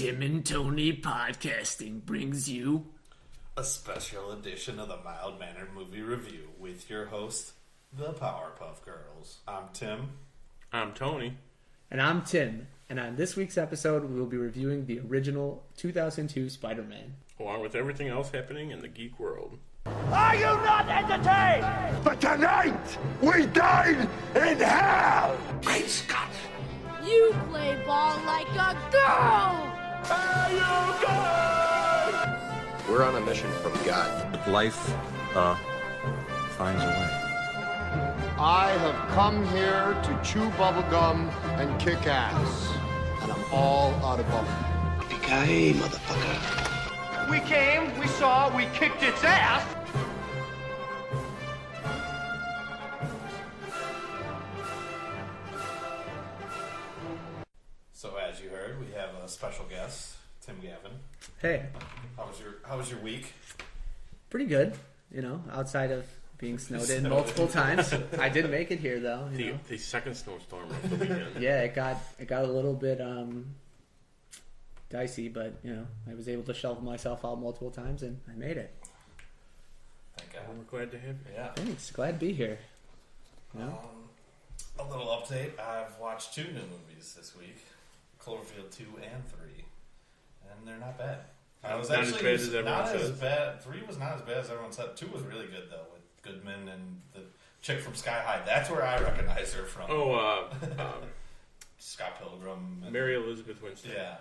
Tim and Tony Podcasting brings you a special edition of the Mild-Mannered Movie Review with your host, the Powerpuff Girls. I'm Tim. I'm Tony. And I'm Tim. And on this week's episode, we will be reviewing the original 2002 Spider-Man. Along with everything else happening in the geek world. Are you not entertained? But tonight, we dine in hell! Great Scott! You play ball like a girl! Are you good? We're on a mission from God. Life, finds a way. I have come here to chew bubblegum and kick ass. And I'm all out of bubblegum. Yippee-ki-yay, motherfucker. We came, we saw, we kicked its ass! So as you heard, we have a special guest, Tim Gavin. Hey. How was your week? Pretty good, outside of being snowed in multiple times. I did make it here, though. The second snowstorm of the weekend. Yeah, it got a little bit dicey, but, I was able to shovel myself out multiple times, and I made it. Thank God. We're glad to have you. Yeah. Thanks. Glad to be here. A little update. I've watched 2 new movies this week. Cloverfield 2 and 3. And they're not bad. Not as bad as everyone says. 3 was not as bad as everyone said. 2 was really good, though, with Goodman and the chick from Sky High. That's where I recognize her from. Scott Pilgrim. And Mary Elizabeth Winstead. Yeah.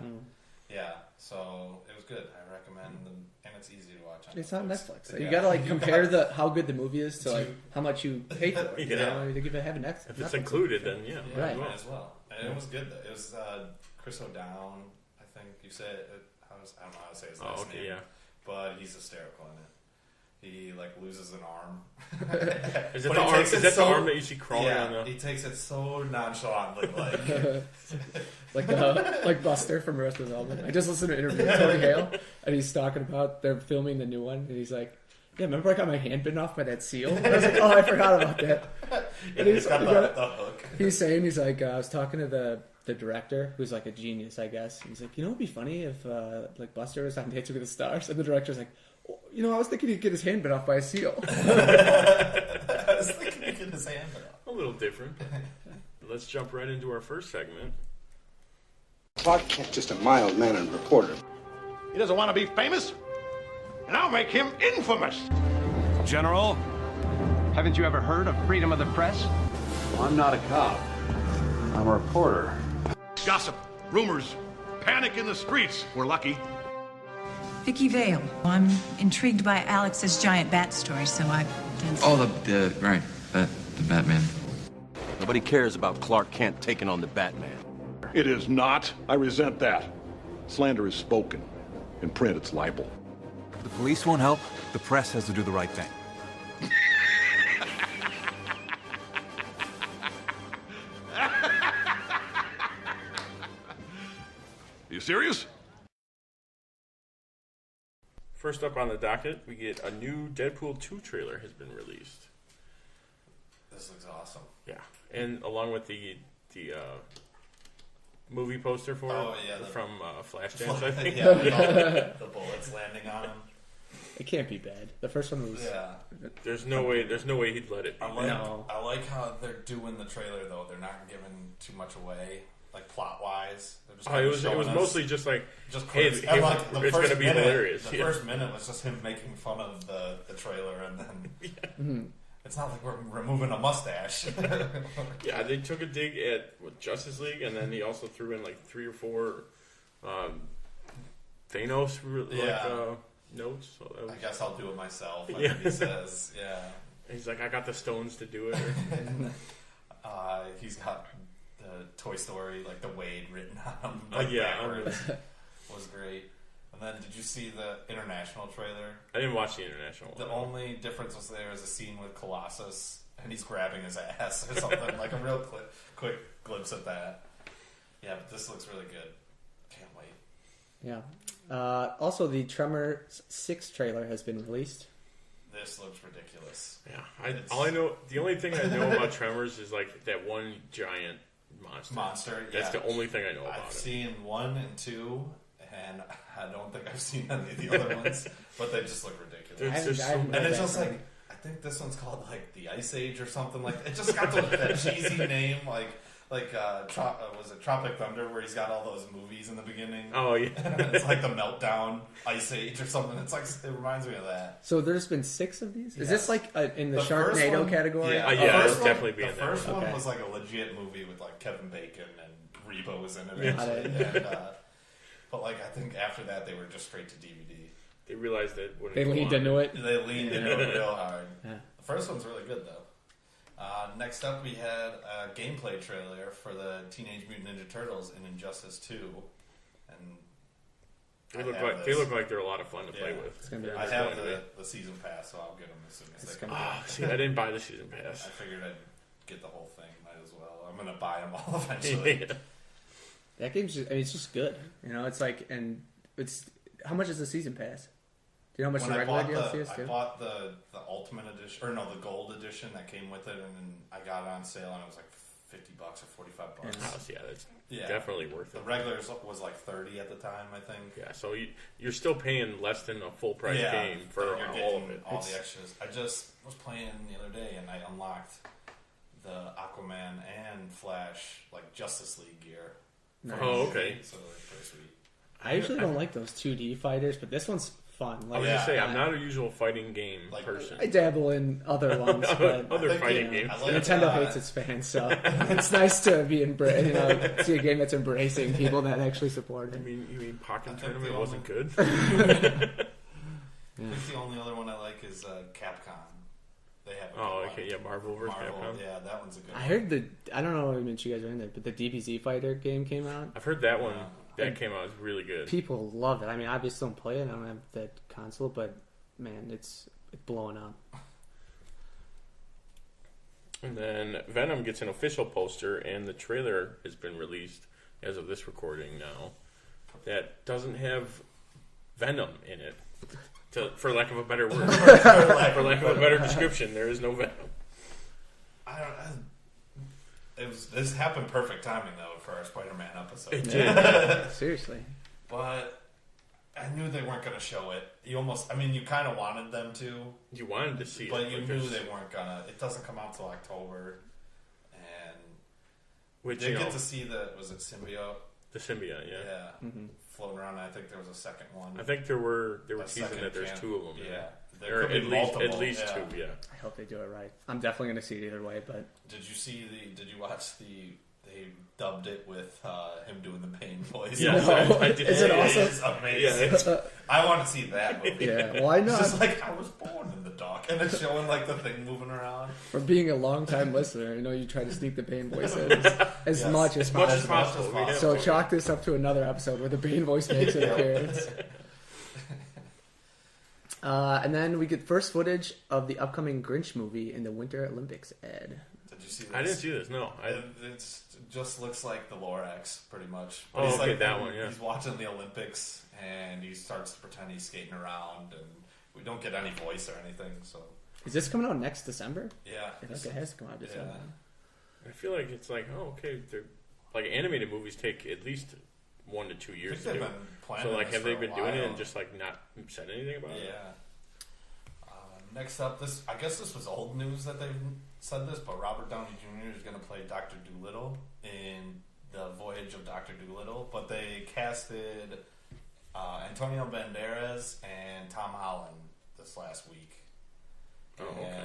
Yeah. So it was good. I recommend them. And it's easy to watch on It's Netflix. on Netflix. Yeah. You gotta compare how good the movie is to how much you pay for it. Yeah. They give it have Netflix. If it's included, then Yeah, Right. might as well. And it was good, though. It was Chris O'Dowd, I think you said it. I don't know how to say his last name. Yeah. But he's hysterical in it. He loses an arm. Is that the arm? Is that the arm that you see crawling on the? He takes it so nonchalantly, like Buster from Arrested Development. I just listened to an interview with Tony Hale, and he's talking about they're filming the new one, and he's like, "Yeah, remember I got my hand bitten off by that seal?" And I was like, "Oh, I forgot about that." And he's got the hook. He's like, I was talking to the director, who's like a genius, I guess. He's like, it'd be funny if Buster was on Dancing with the Stars, and the director's like, I was thinking he'd get his hand bit off by a seal. I was thinking he'd get his hand bit off. A little different. Let's jump right into our first segment. Clark Kent's just a mild-mannered reporter. He doesn't want to be famous, and I'll make him infamous! General, haven't you ever heard of freedom of the press? Well, I'm not a cop. I'm a reporter. Gossip, rumors, panic in the streets. We're lucky. Vicky Vale. I'm intrigued by Alex's giant bat story, so I... The Batman. Nobody cares about Clark Kent taking on the Batman. It is not. I resent that. Slander is spoken. In print, it's libel. The police won't help. The press has to do the right thing. You serious? First up on the docket, we get a new Deadpool 2 trailer has been released. This looks awesome. Yeah, and along with the movie poster for it from Flashdance, I think. The bullets landing on him. It can't be bad. The first one was. Yeah. There's no way he'd let it be. I like how they're doing the trailer though. They're not giving too much away, like plot wise. It was mostly just hey, it's going to be hilarious. The first minute was just him making fun of the trailer, and then it's not like we're removing a mustache. Yeah, they took a dig at Justice League, and then he also threw in 3 or 4 Thanos notes. So I guess I'll do it myself. He says, yeah. He's like, I got the stones to do it. He's got the Toy Story, the Wade written on him. Was great. And then, did you see the international trailer? I didn't watch the international one. The only difference was there was a scene with Colossus, and he's grabbing his ass or something. A real quick glimpse at that. Yeah, but this looks really good. Can't wait. Yeah. Also, the Tremors 6 trailer has been released. This looks ridiculous. Yeah. The only thing I know about Tremors is that one giant monster. Monster. That's the only thing I know about it. I've seen 1 and 2, and I don't think I've seen any of the other ones, but they just look ridiculous. And it's just like, I think this one's called like the Ice Age or something like that. It just got that cheesy name, like was it Tropic Thunder, where he's got all those movies in the beginning? Oh yeah, it's like the Meltdown Ice Age or something. It's like, it reminds me of that. So there's been 6 of these. Is this like in the The first Sharknado one- category? Yeah, it's definitely being the that first one. one was like a legit movie with like Kevin Bacon and Reba was in it. Yeah. And, but like I think after that they were just straight to DVD. They realized that when They leaned into it. They leaned into it real hard. Yeah. The first one's really good though. Next up, we had a gameplay trailer for the Teenage Mutant Ninja Turtles in Injustice 2, and they look like they're a lot of fun to play with. It's gonna be I have the season pass, so I'll get them as soon as they come out. See, I didn't buy the season pass. I figured I'd get the whole thing. Might as well. I'm gonna buy them all eventually. That game's just, it's just good. You know, it's like, and it's, how much is the season pass? Do you know how much the regular DLC is too? I bought the Ultimate Edition, or no, the Gold Edition that came with it, and then I got it on sale, and it was like $50 or $45. That's definitely worth it. The regular was like $30 at the time, I think. Yeah, so you're still paying less than a full price game for all of it. All the extras. I just was playing the other day, and I unlocked the Aquaman and Flash like Justice League gear. Nice. Oh, okay. So like pretty sweet. I usually don't like those 2D fighters, but this one's fun. Like, I was gonna say, I'm not a usual fighting game person. I dabble in other ones, but other fighting games. Like, Nintendo hates its fans, so it's nice to be see a game that's embracing people that actually support it. You mean Pokken Tournament wasn't good? I think the only other one I like is Capcom. They have. Marvel vs. Capcom. Yeah, that one's a good. I heard I don't know if you guys are in there, but the DBZ Fighter game came out. I've heard that one. That came out. It was really good. People love it. I mean, I obviously don't play it. I don't have that console, but man, it's blowing up. And then Venom gets an official poster, and the trailer has been released as of this recording now. That doesn't have Venom in it, for lack of a better word. for lack of a better description, there is no Venom. This happened perfect timing though for our Spider-Man episode. It did. Seriously. But I knew they weren't going to show it. You kind of wanted them to. You wanted to see but it. But you knew they weren't going to. It doesn't come out till October. And we did get to see was it Symbiote? The Symbiote, yeah. Yeah. Mm-hmm. Floating around. I think there was a second one. I think they were teasing that there's 2 of them. Yeah. There at least 2, yeah. I hope they do it right. I'm definitely going to see it either way, but... Did you watch they dubbed it with him doing the Bane voice? Yeah, no. I did. Is it awesome? It's amazing. Yeah, I want to see that movie. Yeah, why not? It's just like, I was born in the dark, and it's showing like the thing moving around. For being a long-time listener, you try to sneak the Bane voice in as much as possible. So chalk this up to another episode where the Bane voice makes an appearance. And then we get first footage of the upcoming Grinch movie in the Winter Olympics. Ed, did you see this? I didn't see this. No, it just looks like the Lorax pretty much. But he's like, that one. Yeah, he's watching the Olympics and he starts to pretend he's skating around, and we don't get any voice or anything. So is this coming out next December? Yeah, I think it has to come out December. Yeah. I feel like it's like, okay, they're like animated movies take at least 1 to 2 years to do. So like, have they been doing it and just like not said anything about it? Yeah. Next up, I guess this was old news that they've said this, but Robert Downey Jr. is going to play Dr. Dolittle in the Voyage of Dr. Dolittle, but they casted Antonio Banderas and Tom Holland this last week. Oh, okay.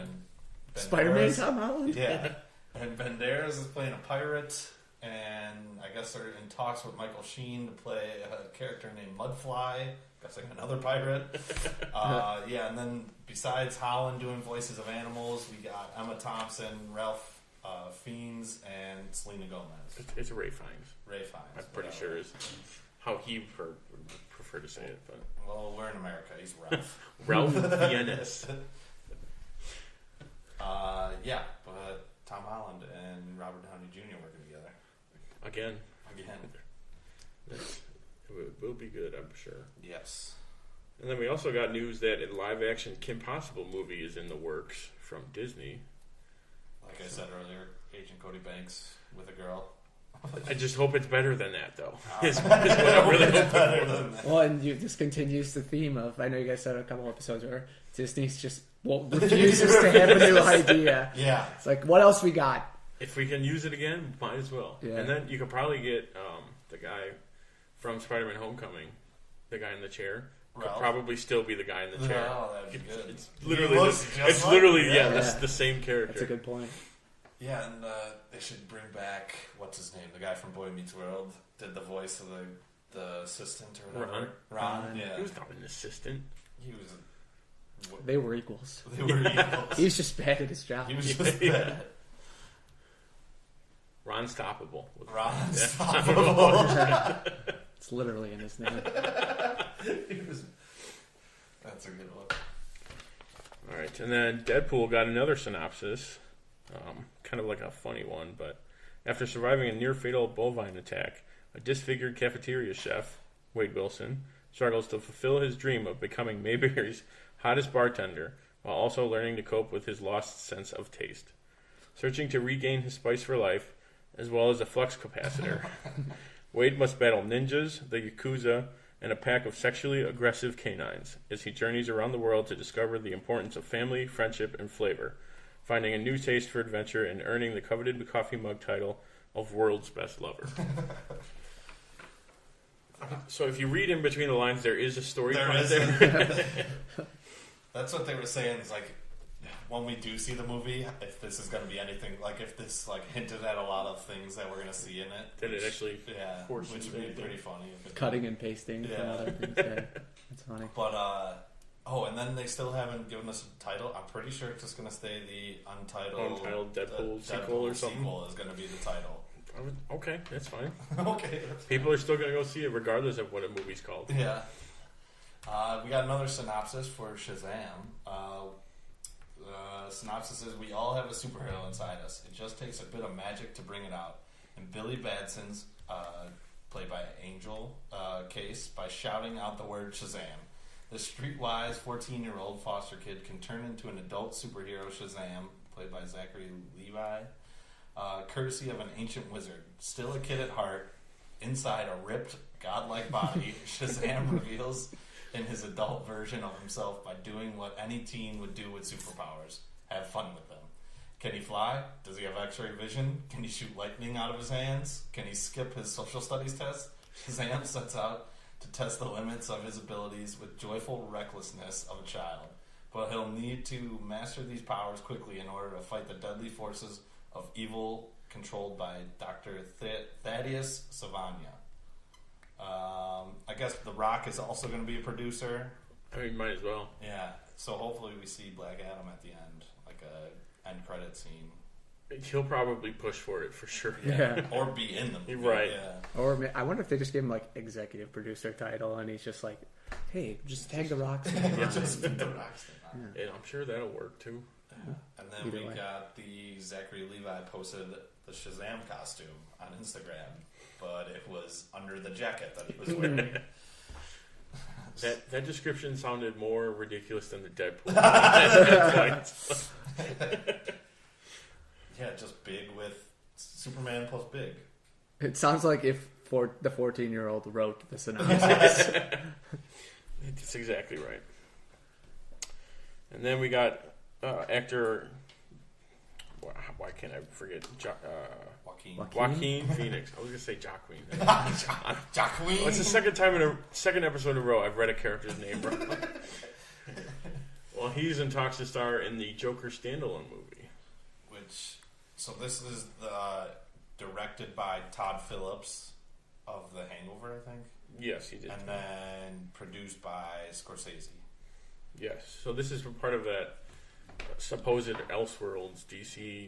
Spider-Man Tom Holland? Yeah. And Banderas is playing a pirate, and I guess they're in talks with Michael Sheen to play a character named Mudfly, guessing another pirate. Yeah, and then besides Holland doing voices of animals, we got Emma Thompson, Ralph Fiennes, and Selena Gomez. It's Ray Fiennes. Ray Fiennes. I'm pretty sure is how he would prefer to say it. But well, we're in America. He's Ralph. Ralph Fiennes. Yeah, but Tom Holland and Robert Downey Jr. working together. Again. It will be good, I'm sure. Yes. And then we also got news that a live-action Kim Possible movie is in the works from Disney. Like I said earlier, Agent Cody Banks with a girl. I just hope it's better than that, though. Is what I'm really hoping for. Well, and this continues the theme of, I know you guys said a couple episodes where Disney's just refuses to have a new idea. Yeah. It's like, what else we got? If we can use it again, might as well. Yeah. And then you could probably get the guy from Spider-Man Homecoming, the guy in the chair. Could probably still be the guy in the chair. Oh, that'd be good. It's literally, that's the same character. That's a good point. Yeah, and they should bring back, what's his name? The guy from Boy Meets World did the voice of the assistant or whatever. Ron. Yeah. He was not an assistant. He was. They were equals. They were equals. He was just bad at his job. He was just bad. Ron Stoppable. Ron Stoppable. It's literally in his name. That's a good one. All right, and then Deadpool got another synopsis. Kind of like a funny one, but after surviving a near-fatal bovine attack, a disfigured cafeteria chef, Wade Wilson, struggles to fulfill his dream of becoming Mayberry's hottest bartender while also learning to cope with his lost sense of taste. Searching to regain his spice for life, as well as a flux capacitor, Wade must battle ninjas, the Yakuza, and a pack of sexually aggressive canines as he journeys around the world to discover the importance of family, friendship, and flavor, finding a new taste for adventure and earning the coveted coffee mug title of World's Best Lover. So if you read in between the lines, there is a story there. That's what they were saying. Is like, when we do see the movie, if this is going to be anything, like if this like hinted at a lot of things that we're going to see in it. Did it actually? Yeah, which would be pretty funny. Cutting and pasting from other things. Yeah. That's funny. But, and then they still haven't given us a title. I'm pretty sure it's just going to stay the Untitled Deadpool sequel or something. Sequel is going to be the title. Okay, that's fine. Okay. People are still going to go see it regardless of what a movie's called. Yeah. We got another synopsis for Shazam. Synopsis is, we all have a superhero inside us. It just takes a bit of magic to bring it out. And Billy Badson's, played by Angel Case, by shouting out the word Shazam. The streetwise 14-year-old foster kid can turn into an adult superhero Shazam, played by Zachary Levi, courtesy of an ancient wizard. Still a kid at heart, inside a ripped, godlike body, Shazam reveals in his adult version of himself by doing what any teen would do with superpowers. Have fun with them. Can he fly? Does he have x-ray vision? Can he shoot lightning out of his hands? Can he skip his social studies test? Shazam sets out to test the limits of his abilities with joyful recklessness of a child. But he'll need to master these powers quickly in order to fight the deadly forces of evil controlled by Dr. Thaddeus Savania. I guess The Rock is also going to be a producer. I mean, might as well. Yeah, so hopefully we see Black Adam at the end, like a end credit scene. He'll probably push for it for sure. Yeah. Or be in the movie. Right. Yeah. Or I wonder if they just gave him like executive producer title and he's just like, hey, just tag the Rock. Just put the Rock on. Yeah, I'm sure that'll work too. Yeah. And then we got the Zachary Levi posted the Shazam costume on Instagram, but it was under the jacket that he was wearing. That description sounded more ridiculous than the Deadpool. Yeah, just big with Superman plus big. It sounds like if the 14-year-old wrote the synopsis. That's exactly right. And then we got actor. Why can't I forget? Joaquin Phoenix. I was gonna say Joaquin. Joaquin. Well, it's the second episode in a row I've read a character's name wrong. Well, he's in talks to star in the Joker standalone movie. So this is directed by Todd Phillips of The Hangover, I think. Yes, he did. And then produced by Scorsese. Yes. So this is part of that supposed Elseworlds DC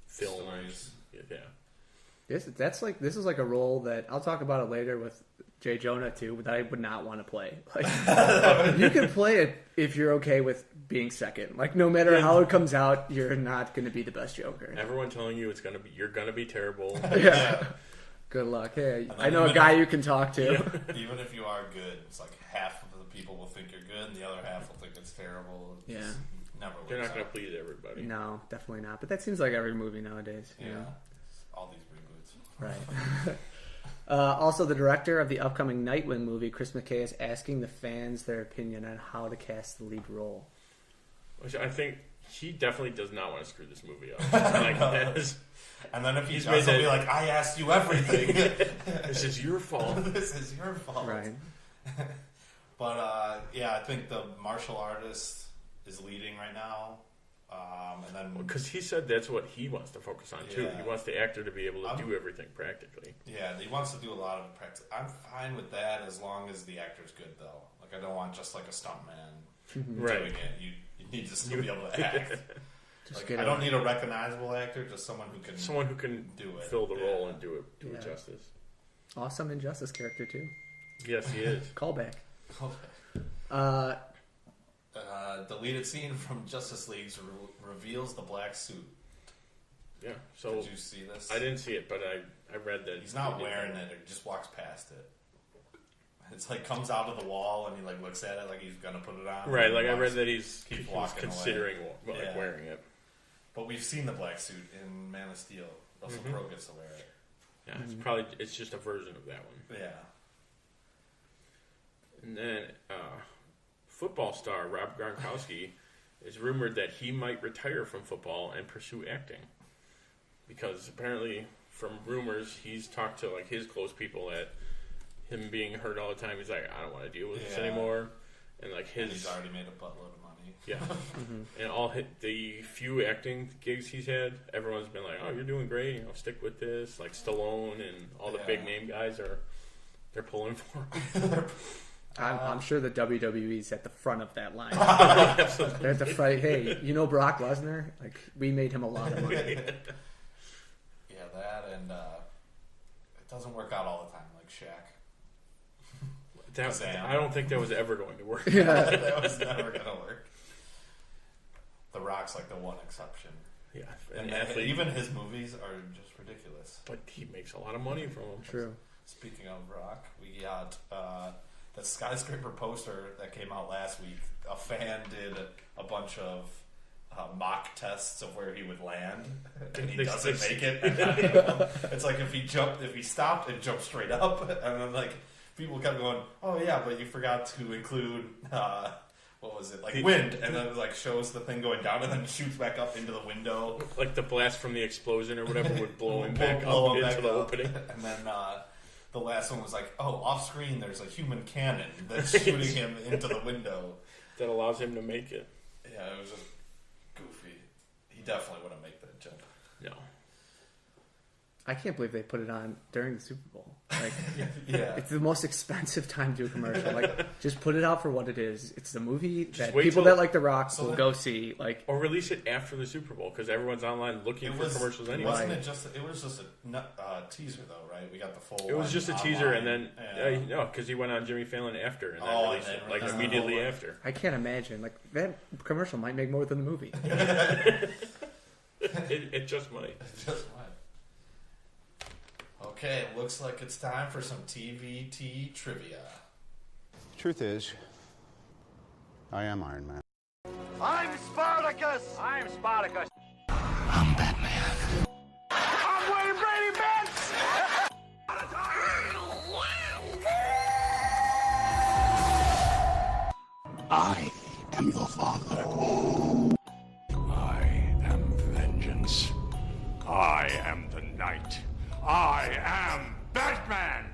film. Stories. Yeah. This is like a role that I'll talk about it later with Jay Jonah too, but I would not want to play. Like, you can play it if you're okay with being second. Like, no matter how it comes out, you're not going to be the best Joker. Everyone telling you you're going to be terrible. Yeah. Good luck. Hey, I know a guy you can talk to. Yeah. Even if you are good, it's like half of the people will think you're good, and the other half will think it's terrible. Yeah. Never. You're not going to please everybody. No, definitely not. But that seems like every movie nowadays. Yeah. You know? All these reboots. Right. Also, the director of the upcoming Nightwing movie, Chris McKay, is asking the fans their opinion on how to cast the lead role. Which I think he definitely does not want to screw this movie up. Like, and then if he does, he'll be like, I asked you everything. This is your fault. This is your fault. Right. But, yeah, I think the martial artist is leading right now. And then because he said that's what he wants to focus on too. He wants the actor to be able to do everything practically. Yeah, he wants to do a lot of practice. I'm fine with that as long as the actor's good, though. Like, I don't want just like a stuntman doing it. You need to still be able to act. Like, I don't need a recognizable actor, just someone who can do it, fill the role, and do it justice. Awesome Injustice character too. Yes, he is. Callback. Deleted scene from Justice League reveals the black suit. Yeah. So did you see this? I didn't see it, but I read that he's not wearing it. He just walks past it. It's like comes out of the wall and he like looks at it like he's gonna put it on. Right. Like I read that he's considering wearing it. But we've seen the black suit in Man of Steel. Russell Crowe gets to wear it. Yeah, it's just a version of that one. Yeah. And then football star Rob Gronkowski is rumored that he might retire from football and pursue acting. Because apparently, from rumors, he's talked to like his close people at him being hurt all the time. He's like, I don't want to deal with this anymore. And like he's already made a buttload of money. Yeah. And the few acting gigs he's had, everyone's been like, oh, you're doing great. Stick with this. Like Stallone and all the big name guys they're pulling for him. I'm sure the WWE's at the front of that line. Absolutely. They're at the front. Hey, you know Brock Lesnar? Like, we made him a lot of money. Yeah, that and it doesn't work out all the time, like Shaq. I don't think that was ever going to work. That was never going to work. The Rock's like the one exception. Yeah, and even his movies are just ridiculous. But he makes a lot of money from them. True. Speaking of Rock, we got the skyscraper poster that came out last week. A fan did a bunch of mock tests of where he would land, and he doesn't make it. It's like if he stopped and jumped straight up, and then like people kept going, "Oh yeah, but you forgot to include what was it, like wind?" And then it like shows the thing going down, and then shoots back up into the window, like the blast from the explosion or whatever would blow him back up into the opening. And then the last one was like, "Oh, off screen, there's a human cannon that's shooting him into the window that allows him to make it." Yeah, it was just goofy. He definitely wouldn't make that jump. No. I can't believe they put it on during the Super Bowl. Like, yeah, it's the most expensive time to do a commercial. Like, just put it out for what it is. It's the movie that people that like The Rock will go see. Like, or release it after the Super Bowl because everyone's online looking for commercials anyway. Wasn't it just? It was just a teaser, though, right? We got the full. It was just a teaser, and then no, because he went on Jimmy Fallon after, and then released it like immediately after. I can't imagine like that commercial might make more than the movie. It just might. It just might. Okay, looks like it's time for some TVT Trivia. Truth is, I am Iron Man. I'm Spartacus! I'm Spartacus. I'm Batman. I'm Wayne Brady Benz! I am your father. I am vengeance. I am the night. I am Batman!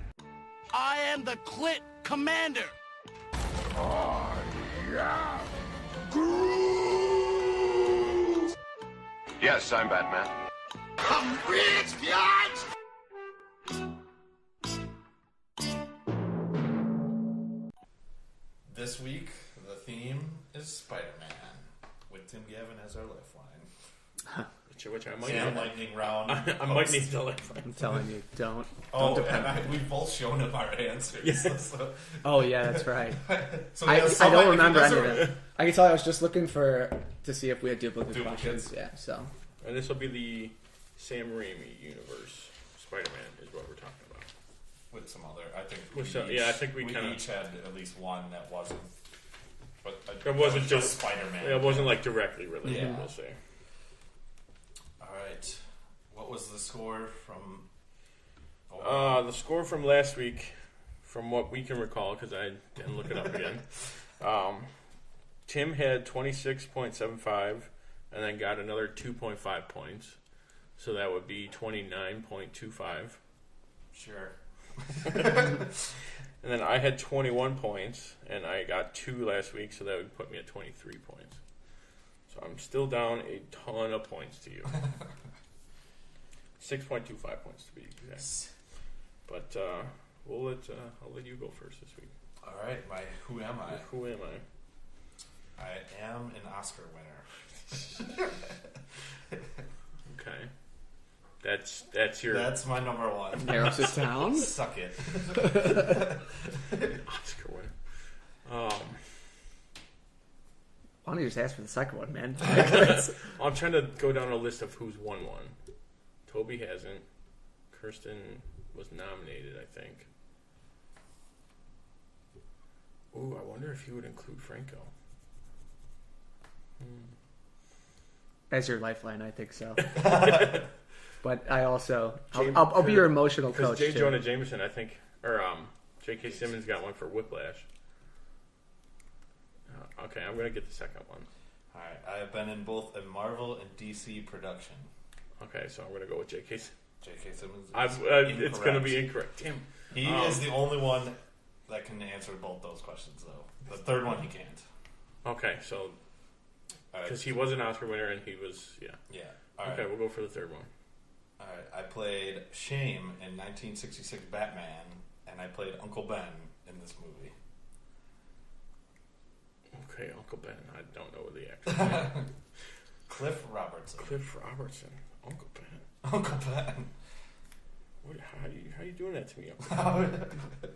I am the Clit Commander! I am Groot! Yes, I'm Batman. I'm rich, biatch! This week, the theme is Spider-Man, with Tim Gavin as our lifeline. Which I might need. Lightning round. I might need the lifeline. I'm telling you, don't. Oh, and we've both shown him our answers. Yeah. So. Oh yeah, that's right. So I don't remember any of them. I can tell you, I was just looking to see if we had duplicate questions. Yeah, so. And this will be the Sam Raimi universe. Spider-Man is what we're talking about. With some other, I think. I think we kind of each had at least one that wasn't. But it wasn't just Spider-Man. It wasn't like directly related. Yeah. We'll say. All right, what was the score from The score from last week, from what we can recall, because I didn't look it up again, Tim had 26.75 and then got another 2.5 points. So that would be 29.25. Sure. And then I had 21 points, and I got 2 last week, so that would put me at 23 points. So I'm still down a ton of points to you. 6.25 points to be exact. But I'll let you go first this week. All right, who am I? Who am I? I am an Oscar winner. Okay. That's your... That's my number one. Narrows it down. Suck it. Oscar winner. Why don't you just ask for the second one, man? I'm trying to go down a list of who's won one. Toby hasn't. Kirsten was nominated, I think. Ooh, I wonder if he would include Franco. As your lifeline, I think so. But I also, I'll be your emotional coach. J. Jonah Jameson, I think, or J.K. Simmons got one for Whiplash. Okay, I'm going to get the second one. All right, I have been in both a Marvel and DC production. Okay, so I'm going to go with J.K. J.K. Simmons. It's going to be incorrect. Damn. He is the only one that can answer both those questions, though. The third one he can't. Okay, so because he was an Oscar winner and he was, yeah. All okay, right. we'll go for the third one. All right, I played Shame in 1966 Batman, and I played Uncle Ben in this movie. Okay, Uncle Ben. I don't know the actor. Cliff Robertson. Cliff Robertson. Uncle Ben. Uncle Ben. What, how you doing that to me, Uncle Ben?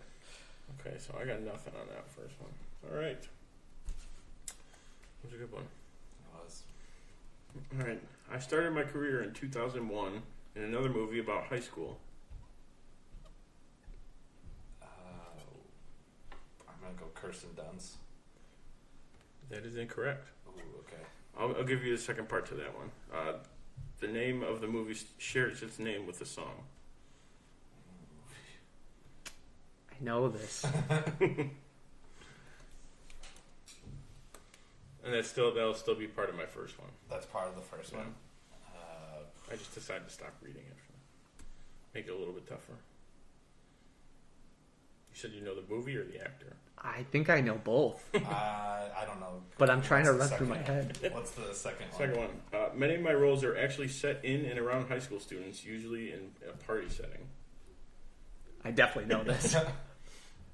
Okay, so I got nothing on that first one. All right. That was a good one. It was. All right. I started my career in 2001 in another movie about high school. I'm going to go Kirsten Dunst. That is incorrect. Ooh, okay. I'll give you the second part to that one. The name of the movie shares its name with the song. I know this. And that'll still be part of my first one. That's part of the first one. I just decided to stop reading it. Make it a little bit tougher. You said you know the movie or the actor? I think I know both. I don't know. But I'm trying to run through my head. What's the second one? Second one. Many of my roles are actually set in and around high school students, usually in a party setting. I definitely know this.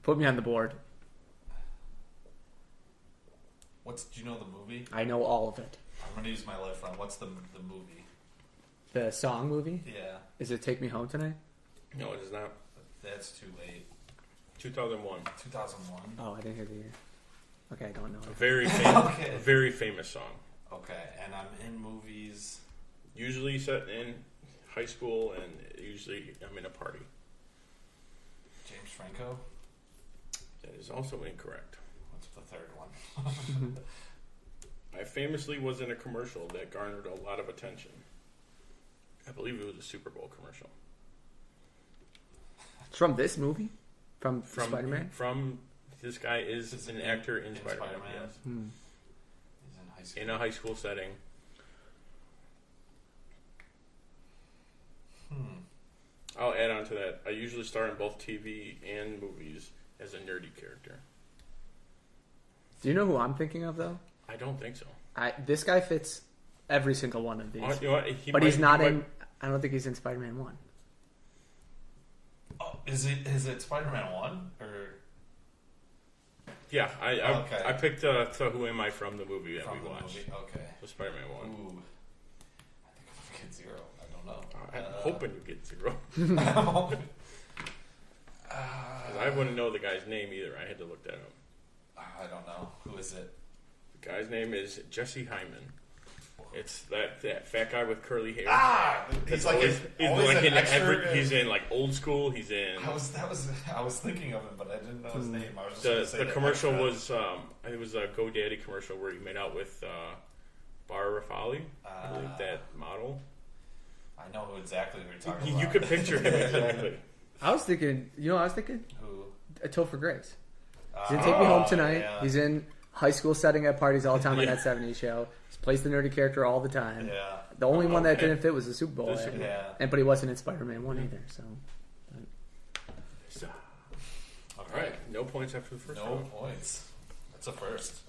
Put me on the board. Do you know the movie? I know all of it. I'm going to use my lifeline. What's the movie? The song movie? Yeah. Is it Take Me Home Tonight? No, it is not. That's too late. 2001. 2001? Oh, I didn't hear the year. Okay, I don't know. A very famous song. Okay, and I'm in movies. Usually set in high school, and usually I'm in a party. James Franco? That is also incorrect. What's the third one? I famously was in a commercial that garnered a lot of attention. I believe it was a Super Bowl commercial. It's from this movie? From Spider-Man? From this guy is an actor in Spider-Man. Yes. He's in high school. In a high school setting. I'll add on to that. I usually star in both TV and movies as a nerdy character. Do you know who I'm thinking of, though? I don't think so. This guy fits every single one of these. You know what? He's not in... I don't think he's in Spider-Man 1. Oh, is it Spider-Man 1? Or... Yeah, okay. I picked So Who Am I from the movie that we watched. Movie? Okay. So Spider-Man 1. Ooh. I think I'm going to get 0. I don't know. I'm hoping you get 0. I wouldn't know the guy's name either. I had to look that up. I don't know. Who is it? The guy's name is Jesse Hyman. It's that fat guy with curly hair. He's always in extra. He's in like Old School. He's in. I was thinking of him, but I didn't know his name. I was just going to say the commercial was it was a GoDaddy commercial where he made out with Bara Rafali, I believe that model. I know exactly who you're talking about. You could picture him exactly. I was thinking. You know what I was thinking? Who? Topher Grace. He's in Take Me Home Tonight. Yeah. He's in high school setting at parties all the time on that 70s show. He plays the nerdy character all the time. Yeah. The only one that didn't fit was the Super Bowl. But he wasn't in Spider-Man 1 either. So. All right. No points after the first round. No points. That's a first.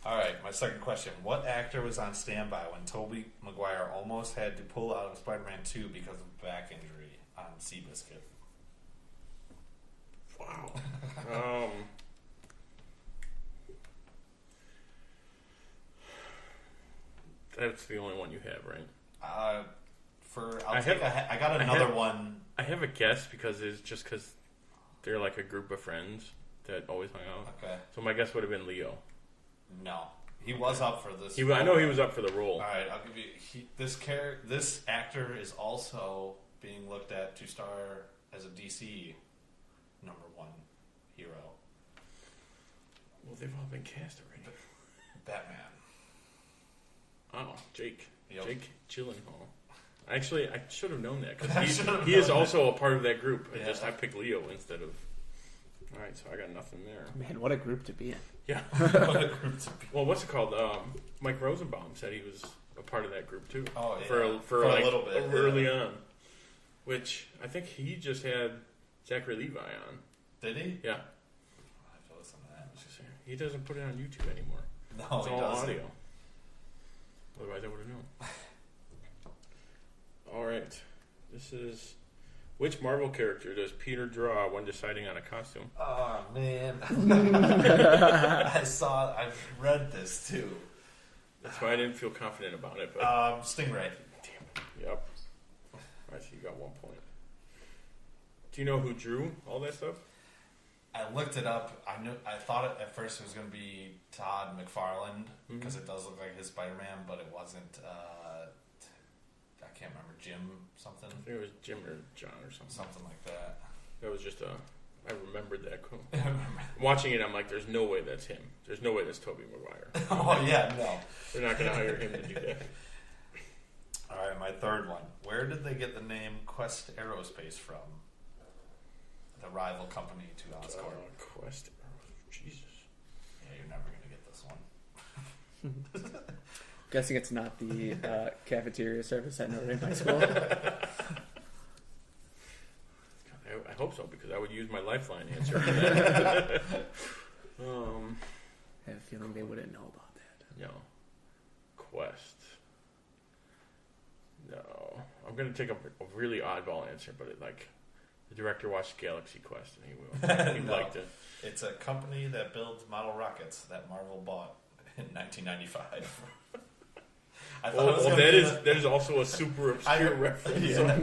All right. My second question. What actor was on standby when Tobey Maguire almost had to pull out of Spider-Man 2 because of back injury on Seabiscuit? Wow. That's the only one you have, right? I got another one. I have a guess because they're like a group of friends that always hung out. Okay. So my guess would have been Leo. No, he was up for this. I know he was up for the role. All right, I'll give you this actor is also being looked at to star as a DC #1 hero. Well, they've all been cast already. Batman. Oh, Jake. Yep. Jake Gyllenhaal. Actually, I should have known that because he is also a part of that group. I picked Leo instead of. All right, so I got nothing there. Man, what a group to be in. Yeah. What a group to be. Well, what's it called? Mike Rosenbaum said he was a part of that group too. Oh yeah. For a like little bit early on, which I think he just had Zachary Levi on. Did he? Yeah. I have to listen to that. He doesn't put it on YouTube anymore. No, it's he all doesn't. audio. Otherwise, I would have known. All right. This is... Which Marvel character does Peter draw when deciding on a costume? Oh, man. I've read this, too. That's why I didn't feel confident about it. But Stingray. Damn it. Yep. All right, so you got 1 point. Do you know who drew all that stuff? I looked it up. I thought at first it was going to be Todd McFarlane because it does look like his Spider-Man, but it wasn't. I can't remember, Jim something. I think it was Jim or John or something. Something like that. That was just I remembered that quote. Watching it, I'm like, there's no way that's him. There's no way that's Tobey Maguire. Oh yeah, no. They're not going to hire him to do that. All right, my third one. Where did they get the name Quest Aerospace from? The rival company to Oscorp. Quest. Jesus. Yeah, you're never going to get this one. Guessing it's not the cafeteria service at Notre Dame High School. I hope so, because I would use my lifeline answer. I have a feeling they wouldn't know about that. No. Quest. No. I'm going to take a really oddball answer, but the director watched Galaxy Quest and he liked it. It's a company that builds model rockets that Marvel bought in 1995. That is also a super obscure reference. Yeah.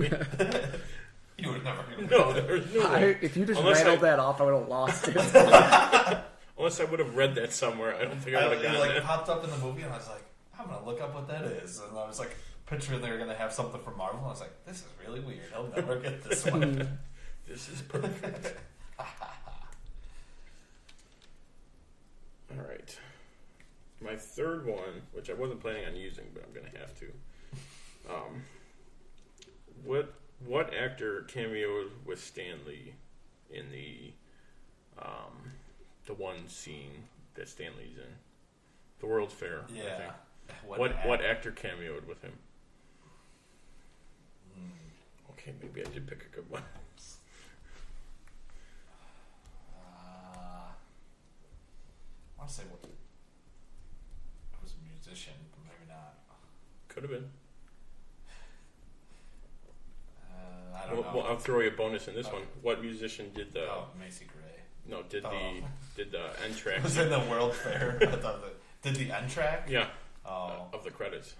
You would never even there's no way. If you just rattled that off, I would have lost it. Unless I would have read that somewhere. I don't think I would have gotten it. It popped up in the movie and I was like, I'm going to look up what that is. And I was like, picturing they were going to have something from Marvel. And I was like, this is really weird. I'll never get this one. This is perfect. All right. My third one, which I wasn't planning on using, but I'm going to have to. What actor cameoed with Stan Lee in the one scene that Stan Lee's in? The World's Fair. Yeah. I think. What actor cameoed with him? Okay, maybe I did pick a good one. I want to say it was a musician, but maybe not. Could have been. I don't know. Well, I'll throw you a bonus in this one. What musician did the? Macy Gray. No, did the end track? Was in the World Fair. I thought did the end track? Yeah. Oh. Of the credits.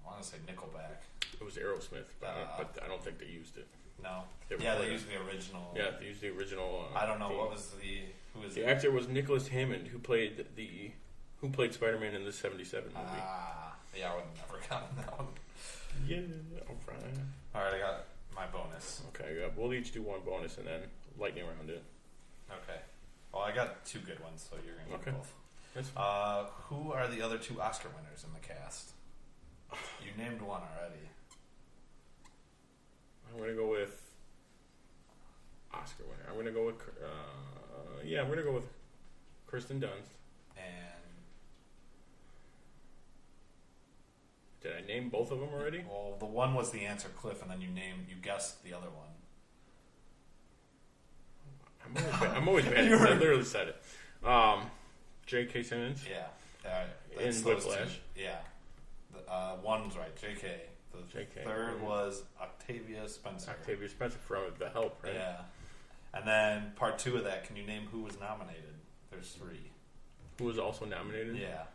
I want to say Nickelback. It was Aerosmith, but I don't think they used it. No. They used the original. Yeah, they used the original. I don't know theme. what was who was the actor was Nicholas Hammond, who played Spider-Man in the '77 movie. Yeah, I would have never gotten that one. Yeah, all right. All right, I got my bonus. Okay, yeah, we'll each do one bonus and then lightning round it. Okay. Well, I got two good ones, so you're gonna get both. That's fine. Who are the other two Oscar winners in the cast? You named one already. I I'm going to go with Oscar winner. I'm going to go with I'm going to go with Kirsten Dunst. And did I name both of them already? well, the one was the answer, Cliff, and then you guessed the other one. I'm always bad. I literally said it. J.K. Simmons. Yeah. In Whiplash. Yeah. One's right. J.K. The J.K. third was Octavia Spencer. Octavia Spencer from The Help, right? Yeah. And then part 2 of that, can you name who was nominated? There's 3. Who was also nominated? Yeah.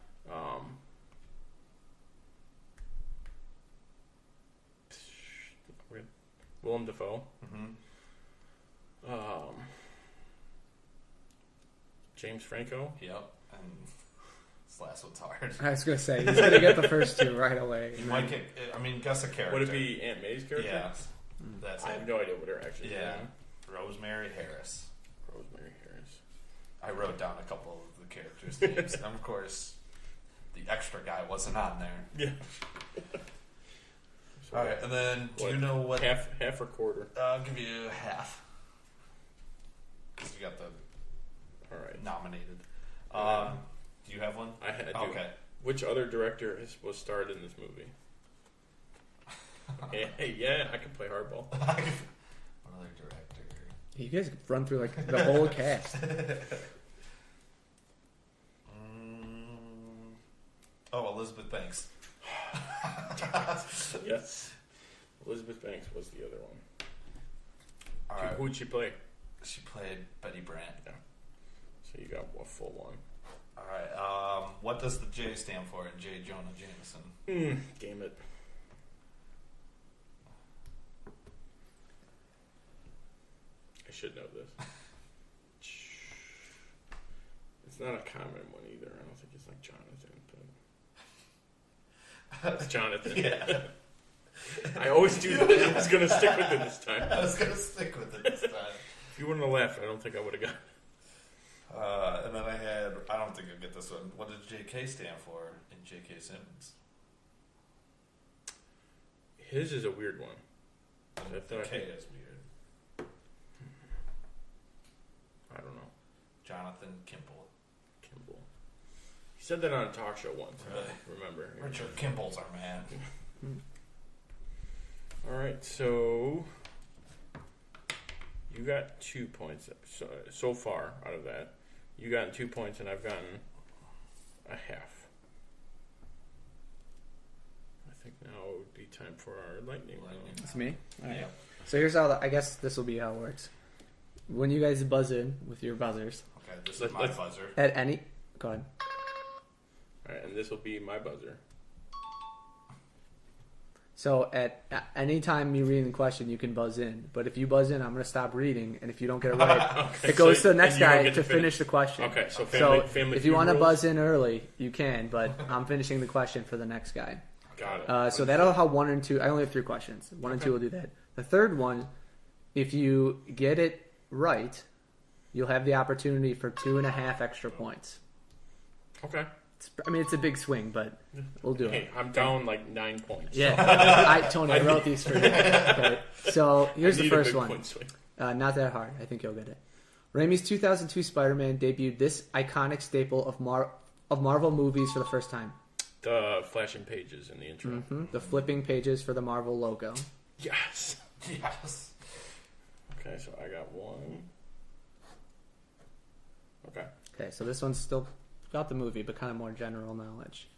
Willem Dafoe. Mm-hmm. James Franco. Yep. And this last one's hard. I was going to say, he's going to get the first 2 right away. You might get, guess a character. Would it be Aunt May's character? Yeah. That's I have no idea what her actually is. Rosemary Harris. Rosemary Harris. I wrote down a couple of the characters' names. And of course, the extra guy wasn't on there. Yeah. So all right, and then do you know what... Half or quarter? I'll give you half. Because you got the nominated. Do you have one? I do. Okay. Which other director was starred in this movie? Yeah, I can play hardball. What other director? You guys run through like the whole cast. Elizabeth Banks. Yes. Elizabeth Banks was the other one. All right. Who'd she play? She played Betty Brant. Yeah. So you got a full one. All right. What does the J stand for in J. Jonah Jameson? Damn it. I should know this. It's not a common one either. I don't think it's like Jonathan, but it's Jonathan. Yeah. I always do that. I was going to stick with it this time. I If you wouldn't have laughed, I don't think I would have got it. And then I don't think I'll get this one. What does JK stand for in J.K. Simmons? His is a weird one. The K is weird. I don't know. Jonathan Kimball. He said that on a talk show once. Really? I remember. Richard Kimball's our man. All right, so you got 2 points so far out of that. You gotten 2 points, and I've gotten a half. I think now it would be time for our lightning round. It's me? All right. Yeah. So here's how, I guess this will be how it works. When you guys buzz in with your buzzers. Okay, this is my buzzer. At any... Go ahead. All right, and this will be my buzzer. So at any time you read the question, you can buzz in. But if you buzz in, I'm going to stop reading. And if you don't get it right, okay, it goes to the next guy to finish the question. Okay, so family if you want to buzz in early, you can. But I'm finishing the question for the next guy. Got it. So that'll how 1 and 2. I only have 3 questions. 1 and 2 will do that. The third one, if you get it right, you'll have the opportunity for 2.5 extra points. Okay. It's a big swing, but we'll do it. I'm down like 9 points. Yeah. Tony, I wrote these for you. Okay. So here's the first one. Not that hard. I think you'll get it. Raimi's 2002 Spider-Man debuted this iconic staple of Marvel movies for the first time. The flashing pages in the intro. Mm-hmm. The flipping pages for the Marvel logo. Yes. Yes. Okay, so I got 1. Okay, so this one's still about the movie, but kind of more general knowledge.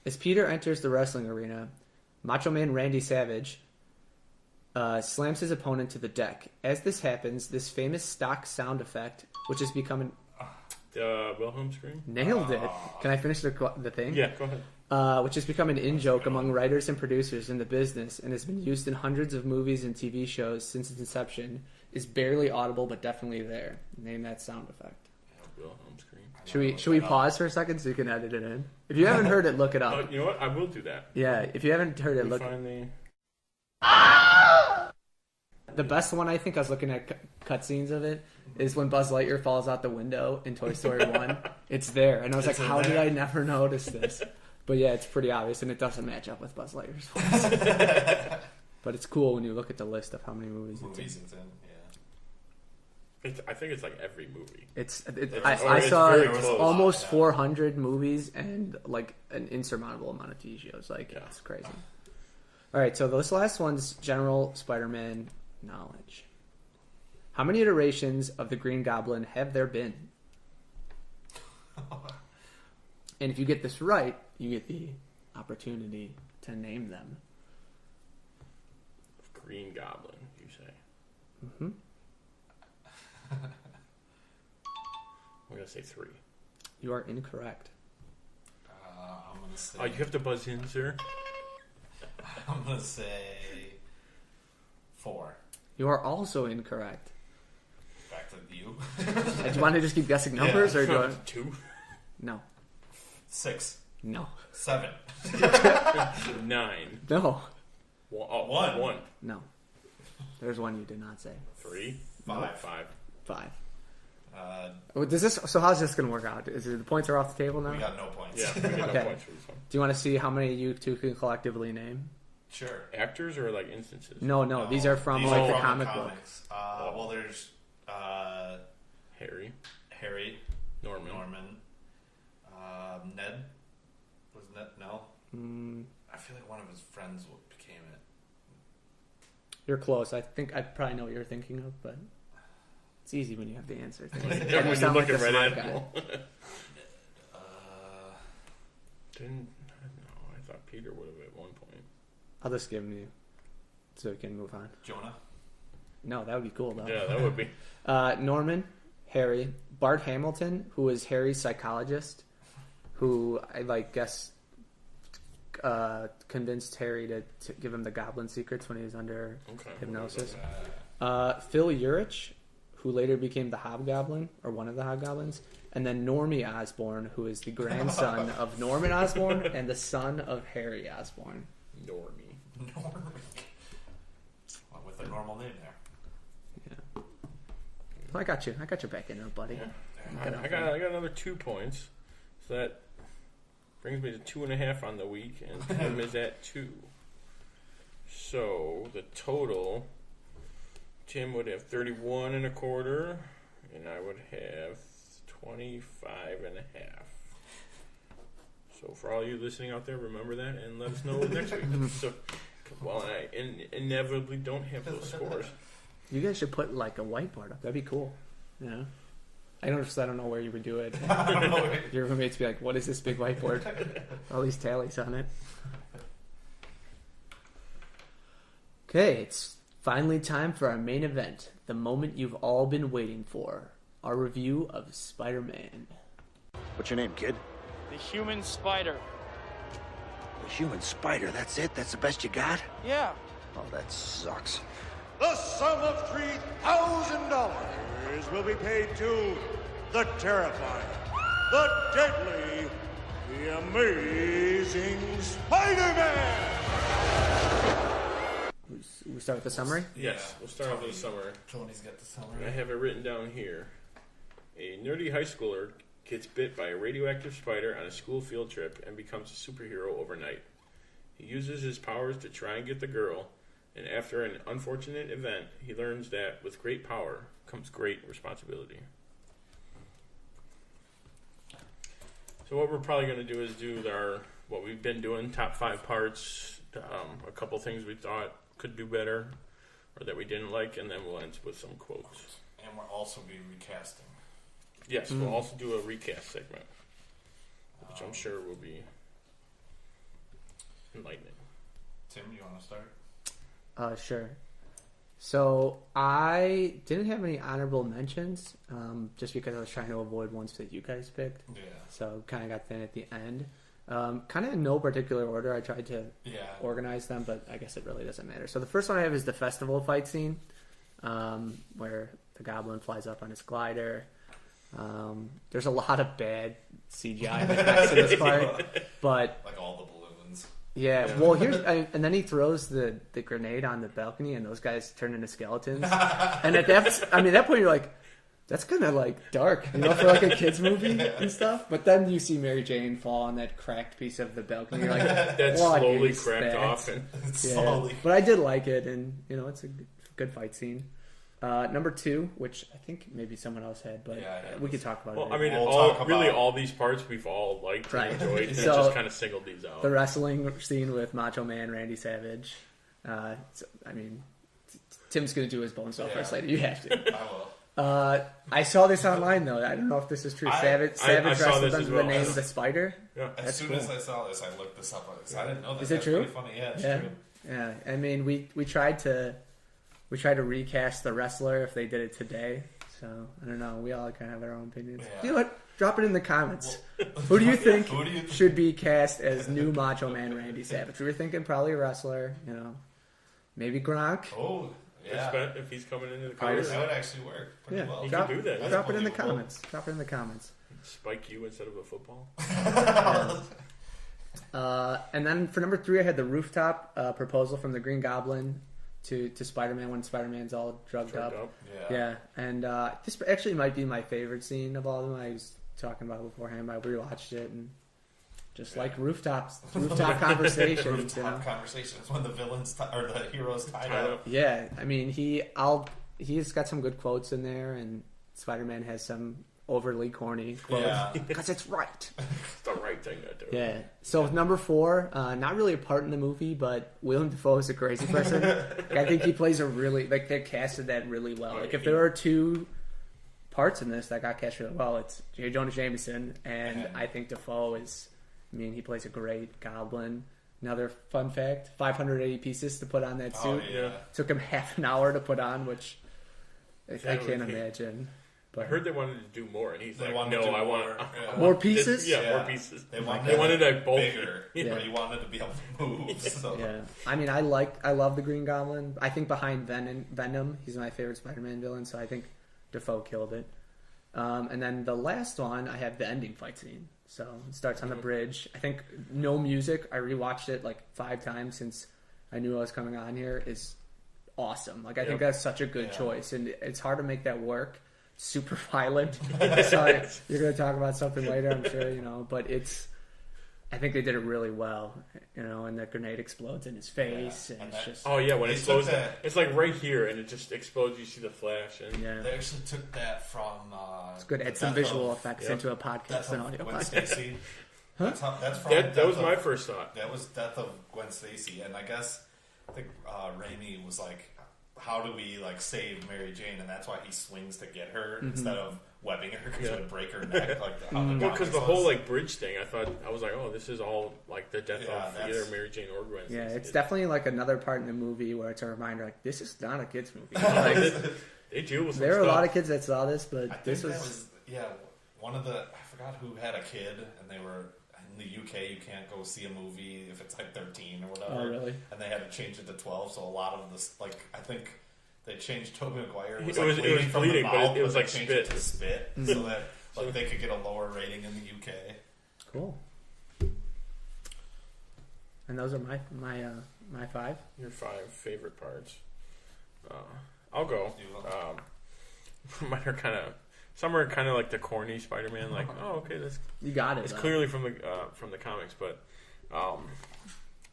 As Peter enters the wrestling arena, Macho Man Randy Savage slams his opponent to the deck. As this happens, this famous stock sound effect, which has become the Wilhelm scream? Nailed it. Can I finish the thing? Yeah, go ahead. Which has become an in-joke among writers and producers in the business and has been used in hundreds of movies and TV shows since its inception, is barely audible but definitely there. Name that sound effect. Wilhelm scream. Should we pause for a second so you can edit it in? If you haven't heard it, look it up. You know what? I will do that. Yeah, if you haven't heard it, look. The best one, I think, I was looking at cutscenes of it, is when Buzz Lightyear falls out the window in Toy Story 1. It's there. And I was like, how did I never notice this? But yeah, it's pretty obvious, and it doesn't match up with Buzz Lightyear's voice. But it's cool when you look at the list of how many movies it's in. I think it's like every movie. I saw almost 400 movies and like an insurmountable amount of TV shows. Like, it's crazy. All right, so this last one's general Spider-Man knowledge. How many iterations of the Green Goblin have there been? And if you get this right, you get the opportunity to name them. Green Goblin, you say? Mm-hmm. I'm going to say 3. You are incorrect. I'm going to say... Oh, you have to buzz in, sir? I'm going to say 4. You are also incorrect. Back to you. Do you want to just keep guessing numbers? Or do you want... 2? No. 6. No. 7. 9. No. 1. No. There's one you did not say. 3. 5. No, 5. Does this? So how's this going to work out? Is it the points are off the table now? We got no points. Yeah, we got no points for this one. Do you want to see how many you two can collectively name? Sure. Actors or like instances? No. These are from the comic book. Well, there's Harry, Norman, Ned. Was Ned? No. I feel like one of his friends became it. You're close. I think I probably know what you're thinking of, but it's easy when you have the answer. When you're looking right at him. I thought Peter would have at one point. I'll just give him you so we can move on. Jonah? No, that would be cool, though. Yeah, that would be. Norman, Harry, Bart Hamilton, who is Harry's psychologist, who I guess convinced Harry to give him the goblin secrets when he was under hypnosis. Phil Urich, who later became the Hobgoblin, or one of the Hobgoblins, and then Normie Osborn, who is the grandson of Norman Osborn and the son of Harry Osborn. Normie. Well, with a normal name there. Yeah. Well, I got you back in there, buddy. Yeah. I got another 2 points. So that brings me to 2.5 on the week, and Tim is at 2. So the total, Tim would have 31.25, and I would have 25.5. So for all you listening out there, remember that and let us know next week. So, well, I inevitably don't have those scores. You guys should put like a whiteboard up. That'd be cool. Yeah. I don't know where you would do it. Your roommates be like, "What is this big whiteboard? All these tallies on it." Okay, it's finally time for our main event, the moment you've all been waiting for, our review of Spider-Man. What's your name, kid? The Human Spider. The Human Spider, that's it? That's the best you got? Yeah. Oh, that sucks. The sum of $3,000 will be paid to the terrifying, the deadly, the amazing Spider-Man! We start with the summary? Yes, we'll start off with the summary. Tony's got the summary. I have it written down here. A nerdy high schooler gets bit by a radioactive spider on a school field trip and becomes a superhero overnight. He uses his powers to try and get the girl, and after an unfortunate event, he learns that with great power comes great responsibility. So what we're probably going to do is do what we've been doing, top 5 parts, a couple things we thought could do better or that we didn't like, and then we'll end with some quotes. And we'll also be recasting. Yes, we'll also do a recast segment, which I'm sure will be enlightening. Tim, you want to start? Sure. So I didn't have any honorable mentions, just because I was trying to avoid ones that you guys picked. Yeah. So kind of got thin at the end. Kind of in no particular order. I tried to organize them, but I guess it really doesn't matter. So the first one I have is the festival fight scene, where the Goblin flies up on his glider. There's a lot of bad CGI effects in this part, but like all the balloons. Yeah, well, and then he throws the grenade on the balcony, and those guys turn into skeletons. And at that point, you're like, That's kind of like dark, you know, for like a kids movie and stuff. But then you see Mary Jane fall on that cracked piece of the balcony. You're like, that slowly cracked off. And slowly. But I did like it, and you know, it's a good fight scene. Number 2, which I think maybe someone else had, but we could talk about it. Well, I mean, all these parts we've all liked and enjoyed, and so, just kind of singled these out. The wrestling scene with Macho Man Randy Savage. I mean, Tim's going to do his bone saw first later. You have to. I will. I saw this online though. I don't know if this is true. Savage wrestled under the name the Spider. Yeah. As soon as I saw this, I looked this up. I didn't know that. Is it true? Pretty funny. Yeah, it's true. Yeah. I mean, we tried to recast the wrestler if they did it today. So I don't know. We all kind of have our own opinions. Yeah. You know what? Drop it in the comments. Who do you think should be cast as new Macho Man Randy Savage? We were thinking probably a wrestler. You know, maybe Gronk. Oh. Yeah. If he's coming into the comments, that would actually work pretty well. He can do that. Drop it in the comments. Drop it in the comments. Spike you instead of a football. And then for number 3, I had the rooftop proposal from the Green Goblin to Spider-Man when Spider-Man's all drugged up. Yeah. And this actually might be my favorite scene of all of them. I was talking about beforehand. I rewatched it and just like rooftop conversations. Conversations when the villains or the heroes tied up. Yeah, I mean he's got some good quotes in there, and Spider-Man has some overly corny quotes because it's right. It's the right thing to do. Yeah. So with number 4, not really a part in the movie, but Willem Dafoe is a crazy person. I think he plays a really they casted that really well. Like if there are 2 parts in this that got cast really well, it's J. Jonah Jameson, and I think Dafoe is. I mean, he plays a great Goblin. Another fun fact, 580 pieces to put on that suit. Oh, yeah. Took him half an hour to put on, which I can't imagine. But I heard they wanted to do more, and he's like, I want more pieces? More pieces. They wanted it bigger, but he wanted to be able to move. So. Yeah. I mean, I love the Green Goblin. I think behind Venom, he's my favorite Spider-Man villain, so I think Dafoe killed it. And then the last one, I have the ending fight scene. So it starts on the bridge. I think no music. I rewatched it like 5 times since I knew I was coming on here. Is awesome. Like I think that's such a good choice, and it's hard to make that work. Super violent. So you're going to talk about something later, I'm sure. You know, but I think they did it really well, you know, and the grenade explodes in his face, and it's just... Oh, yeah, when it explodes, it's like right here, and it just explodes, you see the flash, and... Yeah. They actually took that from... it's good, add some visual effects into a podcast and audio Gwen Stacy. Huh? That's from that was my first thought. That was Death of Gwen Stacy, and I guess Raimi was like, how do we like save Mary Jane? And that's why he swings to get her instead of webbing her because it would break her neck. Like because the whole like bridge thing, I was like, oh, this is all like the death of either Mary Jane or Gwen. Yeah, it's definitely like another part in the movie where it's a reminder, like this is not a kids movie. Like, they deal with. There are a lot of kids that saw this, but this was one of the I forgot who had a kid, and they were. In the UK, you can't go see a movie if it's like 13 or whatever. Oh, really? And they had to change it to 12, so a lot of this, like, I think they changed Tobey Maguire. It was bleeding, but it was like spit. It to spit, so that like they could get a lower rating in the UK. Cool. And those are my 5. Your 5 favorite parts. I'll go. Mine are kind of. Some are kind of like the corny Spider-Man, like, oh, okay, that's you got it. It's clearly from the comics, but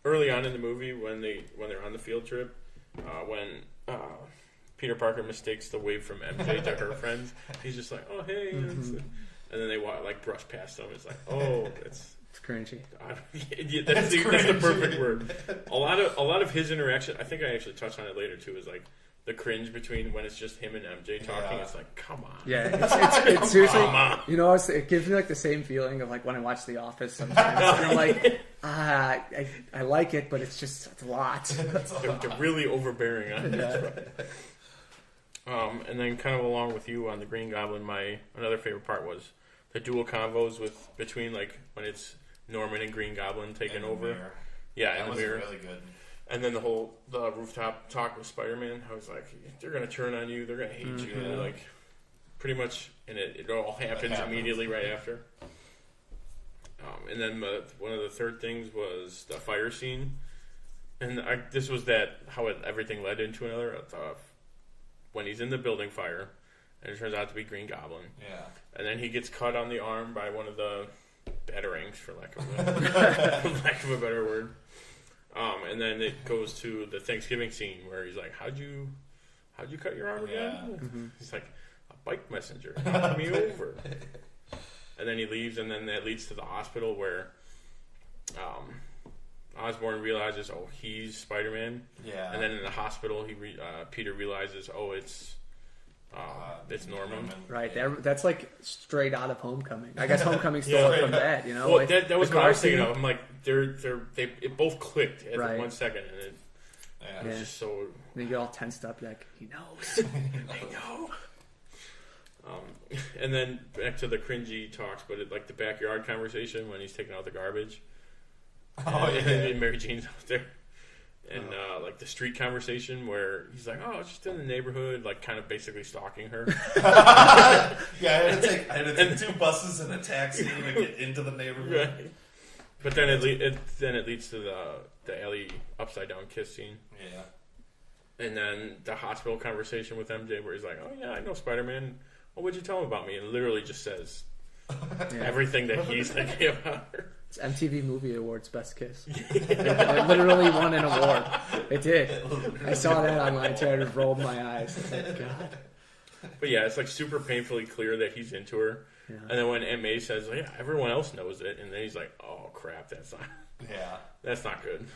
early on in the movie when they're on the field trip, when Peter Parker mistakes the wave from MJ to her friends, he's just like, oh hey, and then they like brush past him. It's like, oh, it's cringy. That's the perfect word. A lot of his interaction. I think I actually touched on it later too. Is like. The cringe between when it's just him and MJ talking, it's like, come on. Yeah, it's seriously, you know, it gives me like the same feeling of like when I watch The Office sometimes. And I'm like, I like it, but it's a lot. They're really overbearing on this. And then kind of along with you on the Green Goblin, another favorite part was the dual convos between like when it's Norman and Green Goblin taking over. Mirror. Yeah, in the mirror. That was really good. And then the rooftop talk with Spider-Man, I was like, they're going to turn on you, they're going to hate you. And like, pretty much, and it all happens immediately right after. And then one of the third things was the fire scene. And this was how everything led into another. When he's in the building fire, and it turns out to be Green Goblin. Yeah. And then he gets cut on the arm by one of the batarangs, for lack of a better word. And then it goes to the Thanksgiving scene where he's like, "How'd you cut your arm again?" Yeah. Mm-hmm. He's like, "A bike messenger knocked me over." And then he leaves, and then that leads to the hospital where Osborn realizes, oh, he's Spider-Man. Yeah. And then in the hospital, Peter realizes, oh, it's Norman. Right. That's like straight out of Homecoming. I guess Homecoming stole it from that. You know. Well, like, that was what I was thinking of. I'm like, it both clicked at right. 1 second, and it was just so. And you get all tensed up, like he knows. I know. And then back to the cringy talks, but like the backyard conversation when he's taking out the garbage. And Mary Jane's out there. And like the street conversation where he's like, "Oh, it's just in the neighborhood," like kind of basically stalking her. I had to take 2 buses and a taxi to get into the neighborhood. Right. But then it leads to the Ellie upside down kiss scene. Yeah. And then the hospital conversation with MJ where he's like, "Oh yeah, I know Spider-Man. Well, what'd you tell him about me?" And literally just says everything that he's thinking about her. It's MTV Movie Awards Best Kiss. It literally won an award. It did. I saw that online too. I just rolled my eyes. I was like, God. But yeah, it's like super painfully clear that he's into her. Yeah. And then when M.A. says, "Yeah, everyone else knows it," and then he's like, "Oh crap, that's not good."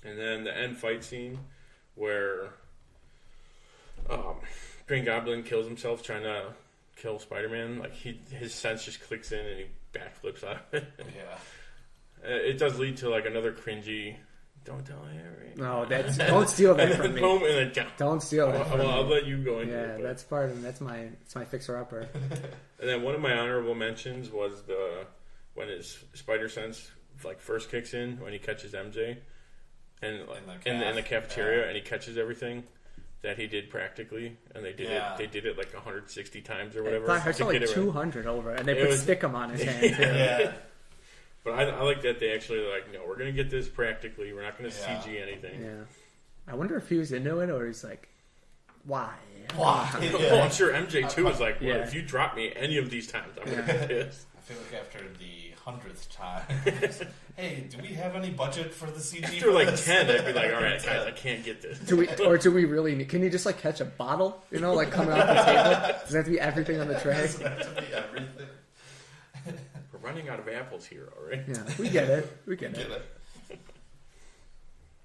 And then the end fight scene where Green Goblin kills himself trying to kill Spider-Man. Like his sense just clicks in and he backflips out of it. Yeah. It does lead to like another cringy. Don't tell Harry. No, don't steal that from me. And then, don't steal that. From I'll me. let you go into it. Yeah, that's part of that's my fixer upper. And then one of my honorable mentions was when his spider sense like first kicks in when he catches MJ, and in the cafeteria, and he catches everything that he did practically, and they did it like 160 times or whatever. I saw like 200 over, and they put stickum on his hand too. Yeah. But I like that they actually like, no, we're going to get this practically. We're not going to CG anything. Yeah. I wonder if he was into it or he's like, why? Well, I'm sure MJ too was like, well, if you drop me any of these times, I'm going to be pissed. I feel like after the 100th time, hey, do we have any budget for the CG? After like 10, I'd be like, all right, guys, I can't get this. Do we really need? Can you just like catch a bottle? You know, like coming off the table? Does it have to be everything on the tray? Does it have to be everything? We're running out of apples here, all right? Yeah, we get it. We get it.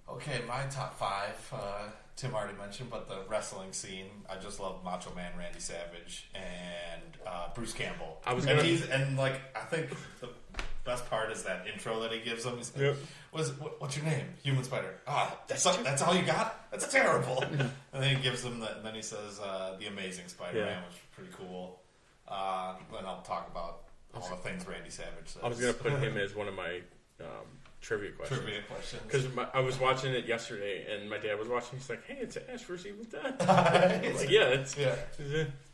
Okay, my top 5. Tim already mentioned, but the wrestling scene. I just love Macho Man Randy Savage and Bruce Campbell. I think the best part is that intro that he gives him. He's like, what's your name? Human Spider. That's all you got? That's terrible. And then he gives him and then he says the Amazing Spider-Man, which is pretty cool. Then I'll talk about all the things Randy Savage says. I was going to put him as one of my trivia questions. Because I was watching it yesterday, and my dad was watching. He's like, "Hey, it's Ash versus Evil Dead." I'm like,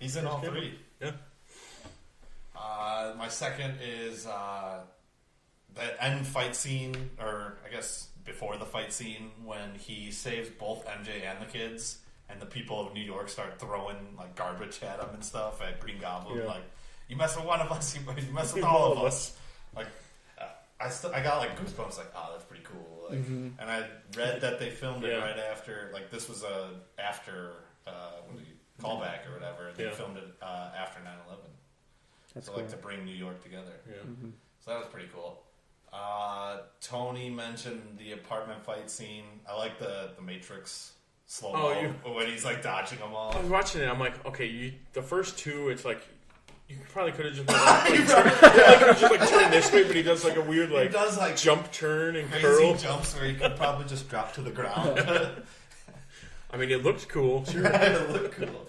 he's in all 3. Yeah. My second is the end fight scene, or I guess before the fight scene, when he saves both MJ and the kids, and the people of New York start throwing like garbage at him and stuff at Green Goblin. Like, you mess with one of us, you mess with all of us. Like, I got like goosebumps. Like, oh, that's pretty cool. Like, and I read that they filmed it right after. Like, this was a after callback or whatever. They filmed it after 9/11. That's so cool. like to bring New York together. Yeah. So that was pretty cool. Tony mentioned the apartment fight scene. I like the Matrix slow-mo when he's like dodging them all. I was watching it. I'm like, okay, the first 2, it's like you probably could have just turned this way, but he does like a weird jump turn and crazy curl jumps where he could probably just drop to the ground. I mean, it looked cool. Sure. It looked cool.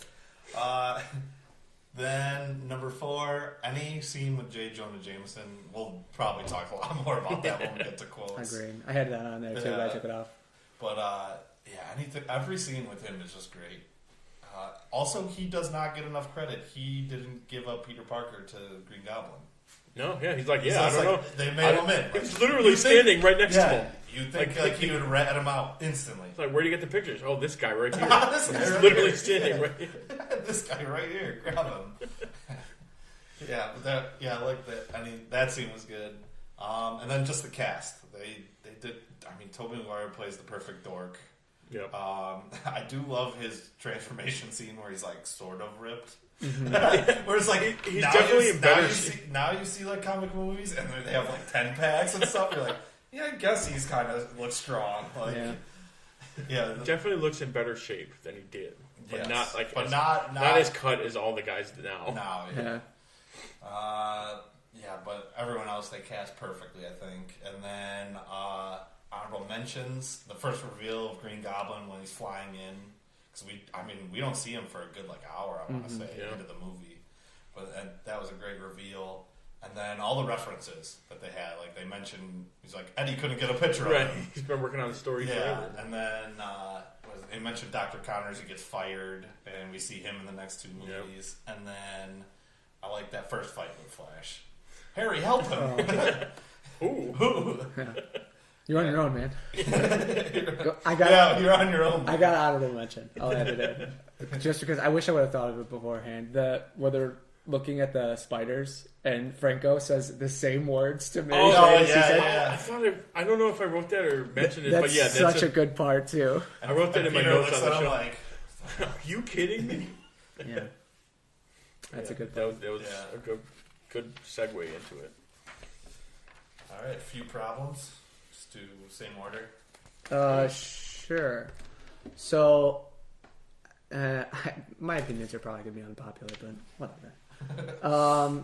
Then number 4, any scene with J. Jonah Jameson. We'll probably talk a lot more about that when we get to quotes. Agreed. I had that on there too, but I took it off. But anything, every scene with him is just great. Also, he does not get enough credit. He didn't give up Peter Parker to Green Goblin. No, yeah, he's like, I don't know. They made him in. He was literally standing right next to him. You'd think like he would rat him out instantly. It's like, where do you get the pictures? Oh, this guy right here. This guy he's right literally here. standing right here. This guy right here. Grab him. I like that. I mean, that scene was good. And then just the cast. They did. I mean, Tobey Maguire plays the perfect dork. Yep. I do love his transformation scene where he's like sort of ripped. Mm-hmm. Where it's like he's definitely in better shape. Now you see like comic movies and they have like 10 packs and stuff. You're like, yeah, I guess he's kind of looks strong. Like, definitely looks in better shape than he did, but not like not as cut as all the guys now. But everyone else they cast perfectly, I think. And then honorable mentions: the first reveal of Green Goblin when he's flying in. Because we don't see him for a good hour, I want to say, into the movie. But that was a great reveal. And then all the references that they had, like they mentioned, he's like, Eddie couldn't get a picture of him. He's been working on the story forever. And then they mentioned Dr. Connors, who gets fired, and we see him in the next two movies. Yep. And then I like that first fight with Flash. Harry, help him! Ooh. Yeah. You're on your own, man. You're on your own. I got honorable mention. I'll add it in. Just because I wish I would have thought of it beforehand. Where they're looking at the spiders and Franco says the same words to me. I don't know if I wrote that or mentioned it, but yeah, that's such a good part too. I wrote that in my notes on the show. Like, are you kidding me? Yeah. That's a good part. That was a good segue into it. All right, a few problems. To same order? Sure. So, my opinions are probably going to be unpopular, but whatever.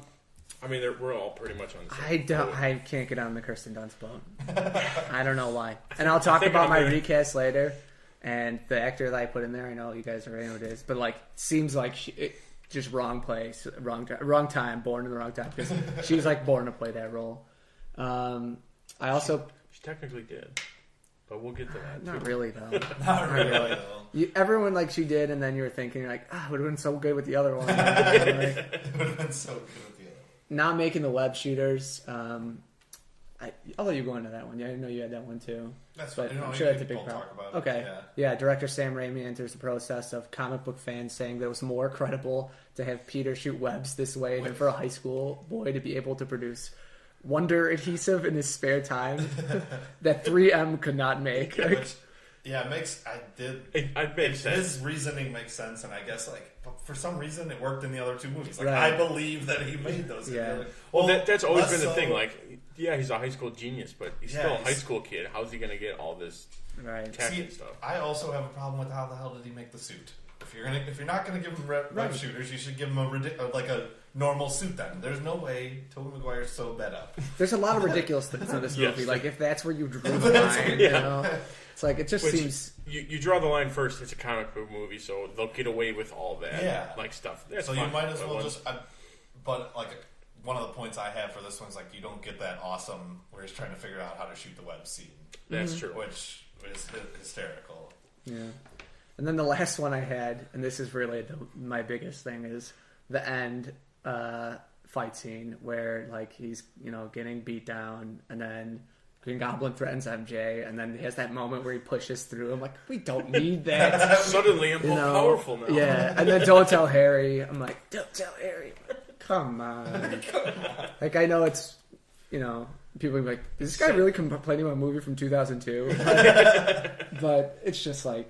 I mean, we're all pretty much on the same boat. I can't get on the Kirsten Dunst boat. I don't know why. And I'll talk about my recast later. And the actor that I put in there, I know you guys already know who it is, but seems like just wrong place, wrong time, born in the wrong time, because she's born to play that role. I also. She technically did, but we'll get to that. Not really, though. Not really, though. Everyone she did, and then you were thinking it would have been so good with the other one. It would have been so good with the other one. Not making the web shooters. I'll let you go into that one. Yeah, I know you had that one too. That's fine. I'm sure that's a big problem. Okay. Yeah, director Sam Raimi enters the process of comic book fans saying that it was more credible to have Peter shoot webs this way than for a high school boy to be able to produce Wonder adhesive in his spare time that 3M could not make. It makes sense. His reasoning makes sense, and I guess for some reason it worked in the other two movies. Right. I believe that he made those. Yeah. That's always been the thing. He's a high school genius, but he's still a high school kid. How's he going to get all this tech and stuff? I also have a problem with how the hell did he make the suit? If you're not gonna give him web shooters, you should give him a normal suit. Then there's no way Tobey Maguire's sewed that up. There's a lot of ridiculous things in this movie. If that's where you drew the line, you know, it's it just seems you draw the line first. It's a comic book movie, so they'll get away with all that stuff. That's so fine, you might as well just. But one of the points I have for this one's you don't get that awesome where he's trying to figure out how to shoot the web scene. That's true, which is hysterical. Yeah. And then the last one I had, and this is really my biggest thing, is the end fight scene where he's getting beat down, and then Green Goblin threatens MJ, and then he has that moment where he pushes through. I'm we don't need that. Suddenly I'm more powerful now. Yeah, and then don't tell Harry. I'm don't tell Harry. Come on. I know it's people be is this guy really complaining about a movie from 2002? But it's just I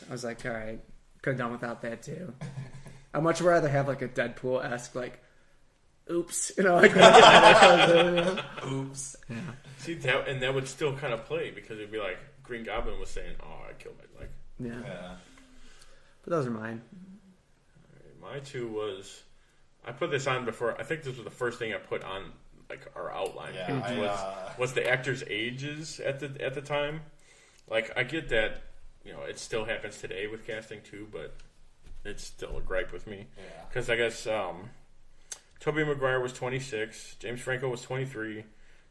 was all right, could have done without that too. I'd much rather have a Deadpool-esque oops, oops. Yeah. See that would still kind of play because it'd be Green Goblin was saying, "Oh, I killed it." Yeah. But those are mine. Right, my two was I put this on before. I think this was the first thing I put on our outline page was the actors' ages at the time. I get that. It still happens today with casting too, but it's still a gripe with me. Because I guess Tobey Maguire was 26, James Franco was 23,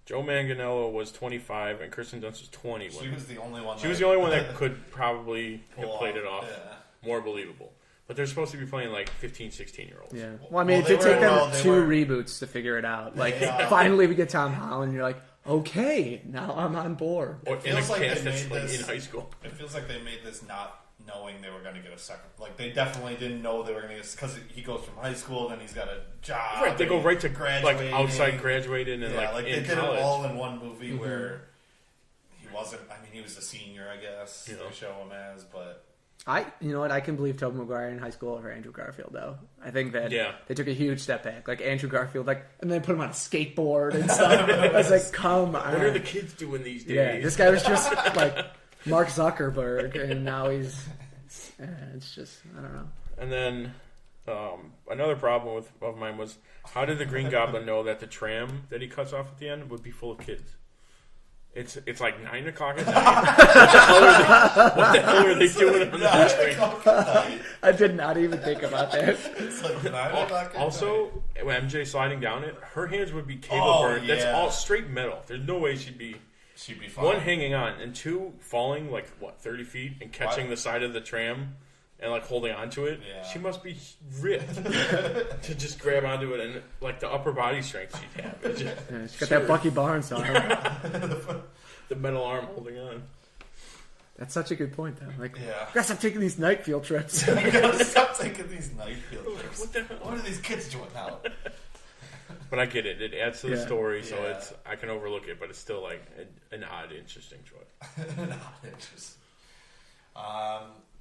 Joe Manganiello was 25 and Kirsten Dunst was 20. She was the only one. She was the only one that could probably have played it off more believable. But they're supposed to be playing like 15, 16-year-olds. Yeah. Well, I mean, it did take them 2 reboots to figure it out. Like, finally we get Tom Holland, and you're like, okay, now I'm on board. Or in a cast that's like in high school. It feels like they made this not knowing they were going to get a second. Like, they definitely didn't know they were going to get, because he goes from high school, then he's got a job. Right, they go right to like outside graduating and like they in did college. it all in one movie where he wasn't. I mean, he was a senior, I guess. They show him as, but. You know what? I can believe Tobey Maguire in high school over Andrew Garfield, though. I think that they took a huge step back. Like Andrew Garfield, and then put him on a skateboard and stuff. I was like, come on. What are the kids doing these days? Yeah, this guy was just like Mark Zuckerberg, and now he's. It's just, I don't know. And then another problem of mine was, how did the Green Goblin know that the tram that he cuts off at the end would be full of kids? It's like 9 o'clock at night. What the hell are they doing on that train? I did not even think about that. It's like 9 o'clock at also, when MJ sliding down it, her hands would be cable burned. That's all straight metal. There's no way she'd be fine. 1, hanging on, and 2, falling 30 feet and catching the side of the tram and holding onto it. Yeah. She must be ripped to just grab onto it, and the upper body strength she'd have. She's got that Bucky Barnes on the metal arm holding on. That's such a good point, though. Gotta stop taking these night field trips. Gotta stop taking these night field trips. What the hell? What are these kids doing now? But I get it. It adds to the story, so I can overlook it, but it's still an odd, interesting choice. An odd, interesting.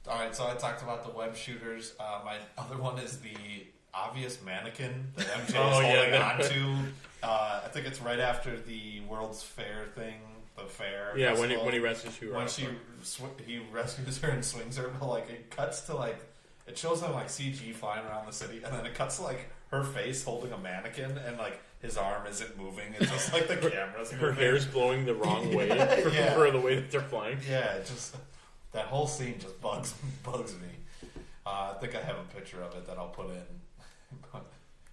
All right, so I talked about the web shooters. My other one is the obvious mannequin that MJ is holding on to. I think it's right after the World's Fair thing, the fair. Yeah, festival. when he rescues her. When he rescues her and swings her, but it cuts to it shows them CG flying around the city, and then it cuts to her face holding a mannequin, and his arm isn't moving. It's just the camera's moving. Her hair's blowing the wrong way for the way that they're flying. Yeah, that whole scene just bugs me. I think I have a picture of it that I'll put in,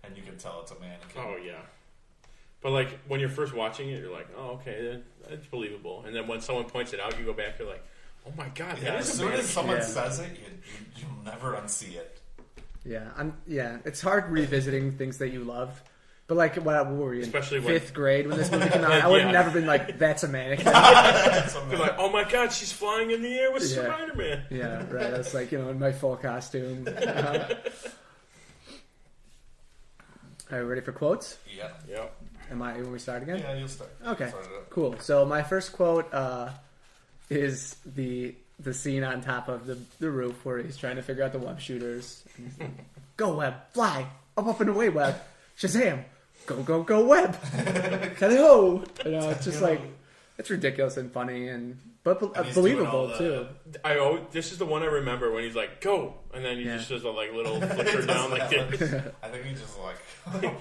and you can tell it's a mannequin. Oh yeah, but when you're first watching it, you're like, oh okay, that's believable. And then when someone points it out, you go back, you're like, oh my god, that is as soon as someone says it, you'll never unsee it. Yeah, it's hard revisiting things that you love. But what were we in? Especially 5th grade when this movie came out? I would have never been that's a mannequin. Be oh my god, she's flying in the air with Spider-Man. Yeah, right. I was in my full costume. Are you ready for quotes? Yeah. When we start again? Yeah, you'll start. Okay, cool. So my first quote is the scene on top of the roof where he's trying to figure out the web shooters. Go web, fly, up and away web, Shazam, go web, hello. It's just it's ridiculous and funny but believable too. This is the one I remember when he's go, and then he just does a little flicker down this. I think he's just away. I think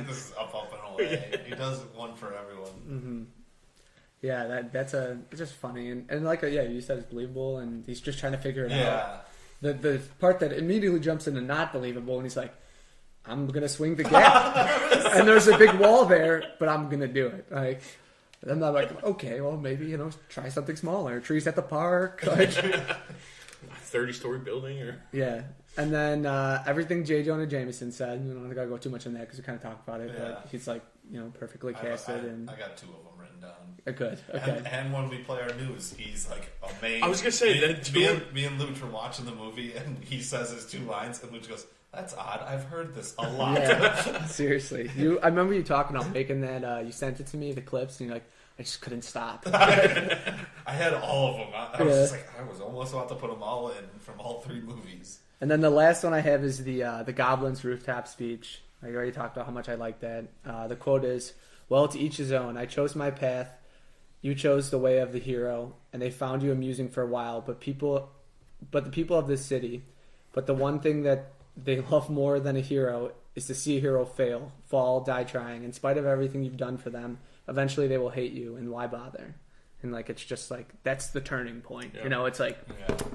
this is up and away. He does one for everyone. Mm-hmm. Yeah, it's just funny and you said it's believable, and he's just trying to figure it out. The part that immediately jumps into not believable, and he's like, I'm gonna swing the gap, and there's a big wall there, but I'm gonna do it. And I'm not okay, well maybe try something smaller, trees at the park, 30-story building, or and then everything J. Jonah Jameson said. I don't gotta go too much in that because we kind of talked about it, but he's perfectly casted. I got 2 of them written down. Good. Okay. And when we play our news, he's amazed. I was gonna say me and Luch were watching the movie, and he says his 2 lines, and Luch goes, "That's odd. I've heard this a lot." Yeah, seriously. I remember you talking about making that. You sent it to me, the clips, and you're like, I just couldn't stop. I had all of them. I was just I was almost about to put them all in from all 3 movies. And then the last one I have is the Goblin's rooftop speech. I already talked about how much I like that. The quote is, "Well, to each his own. I chose my path. You chose the way of the hero, and they found you amusing for a while. But the people of this city, but the one thing that they love more than a hero is to see a hero fail, fall, die trying. In spite of everything you've done for them, eventually they will hate you, and why bother?" And it's just that's the turning point. Yeah. It's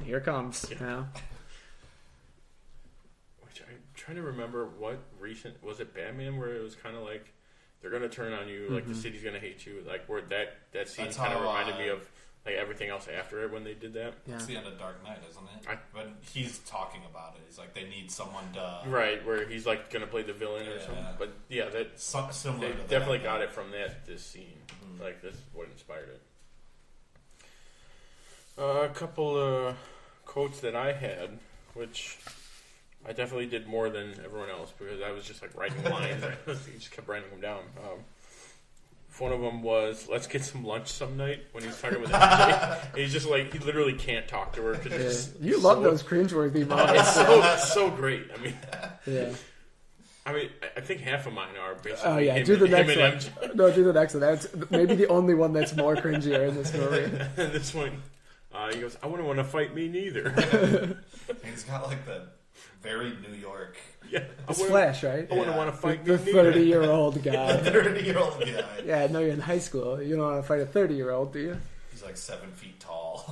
here it comes. Yeah. Which I'm trying to remember what recent was it Batman where it was kind of they're gonna turn on you. Like the city's gonna hate you. Like where that scene That's kind of how, reminded me of like everything else after it when they did that. It's the end of Dark Knight, isn't it? But he's talking about it. He's like, they need someone to where he's like gonna play the villain or something. But yeah, that's similar. They to definitely that, got it from this scene. Like this is what inspired it. A couple of quotes that I had, which I definitely did more than everyone else because I was just like writing lines. I just kept writing them down. One of them was, "Let's get some lunch some night." When he's talking with MJ, he's just like he literally can't talk to her because you love those cringeworthy moments. It's so great. I mean, I think half of mine are basically. Oh yeah, do the next one. No, do the next one. That's maybe the only one that's more cringier in this movie. This one, he goes, "I wouldn't want to fight me neither." He's got like the very New York. Yeah, it's Flash, right? I wouldn't want to fight the 30-year-old guy. 30-year-old guy. Yeah, I know you're in high school. You don't want to fight a 30-year-old, do you? He's like 7 feet tall.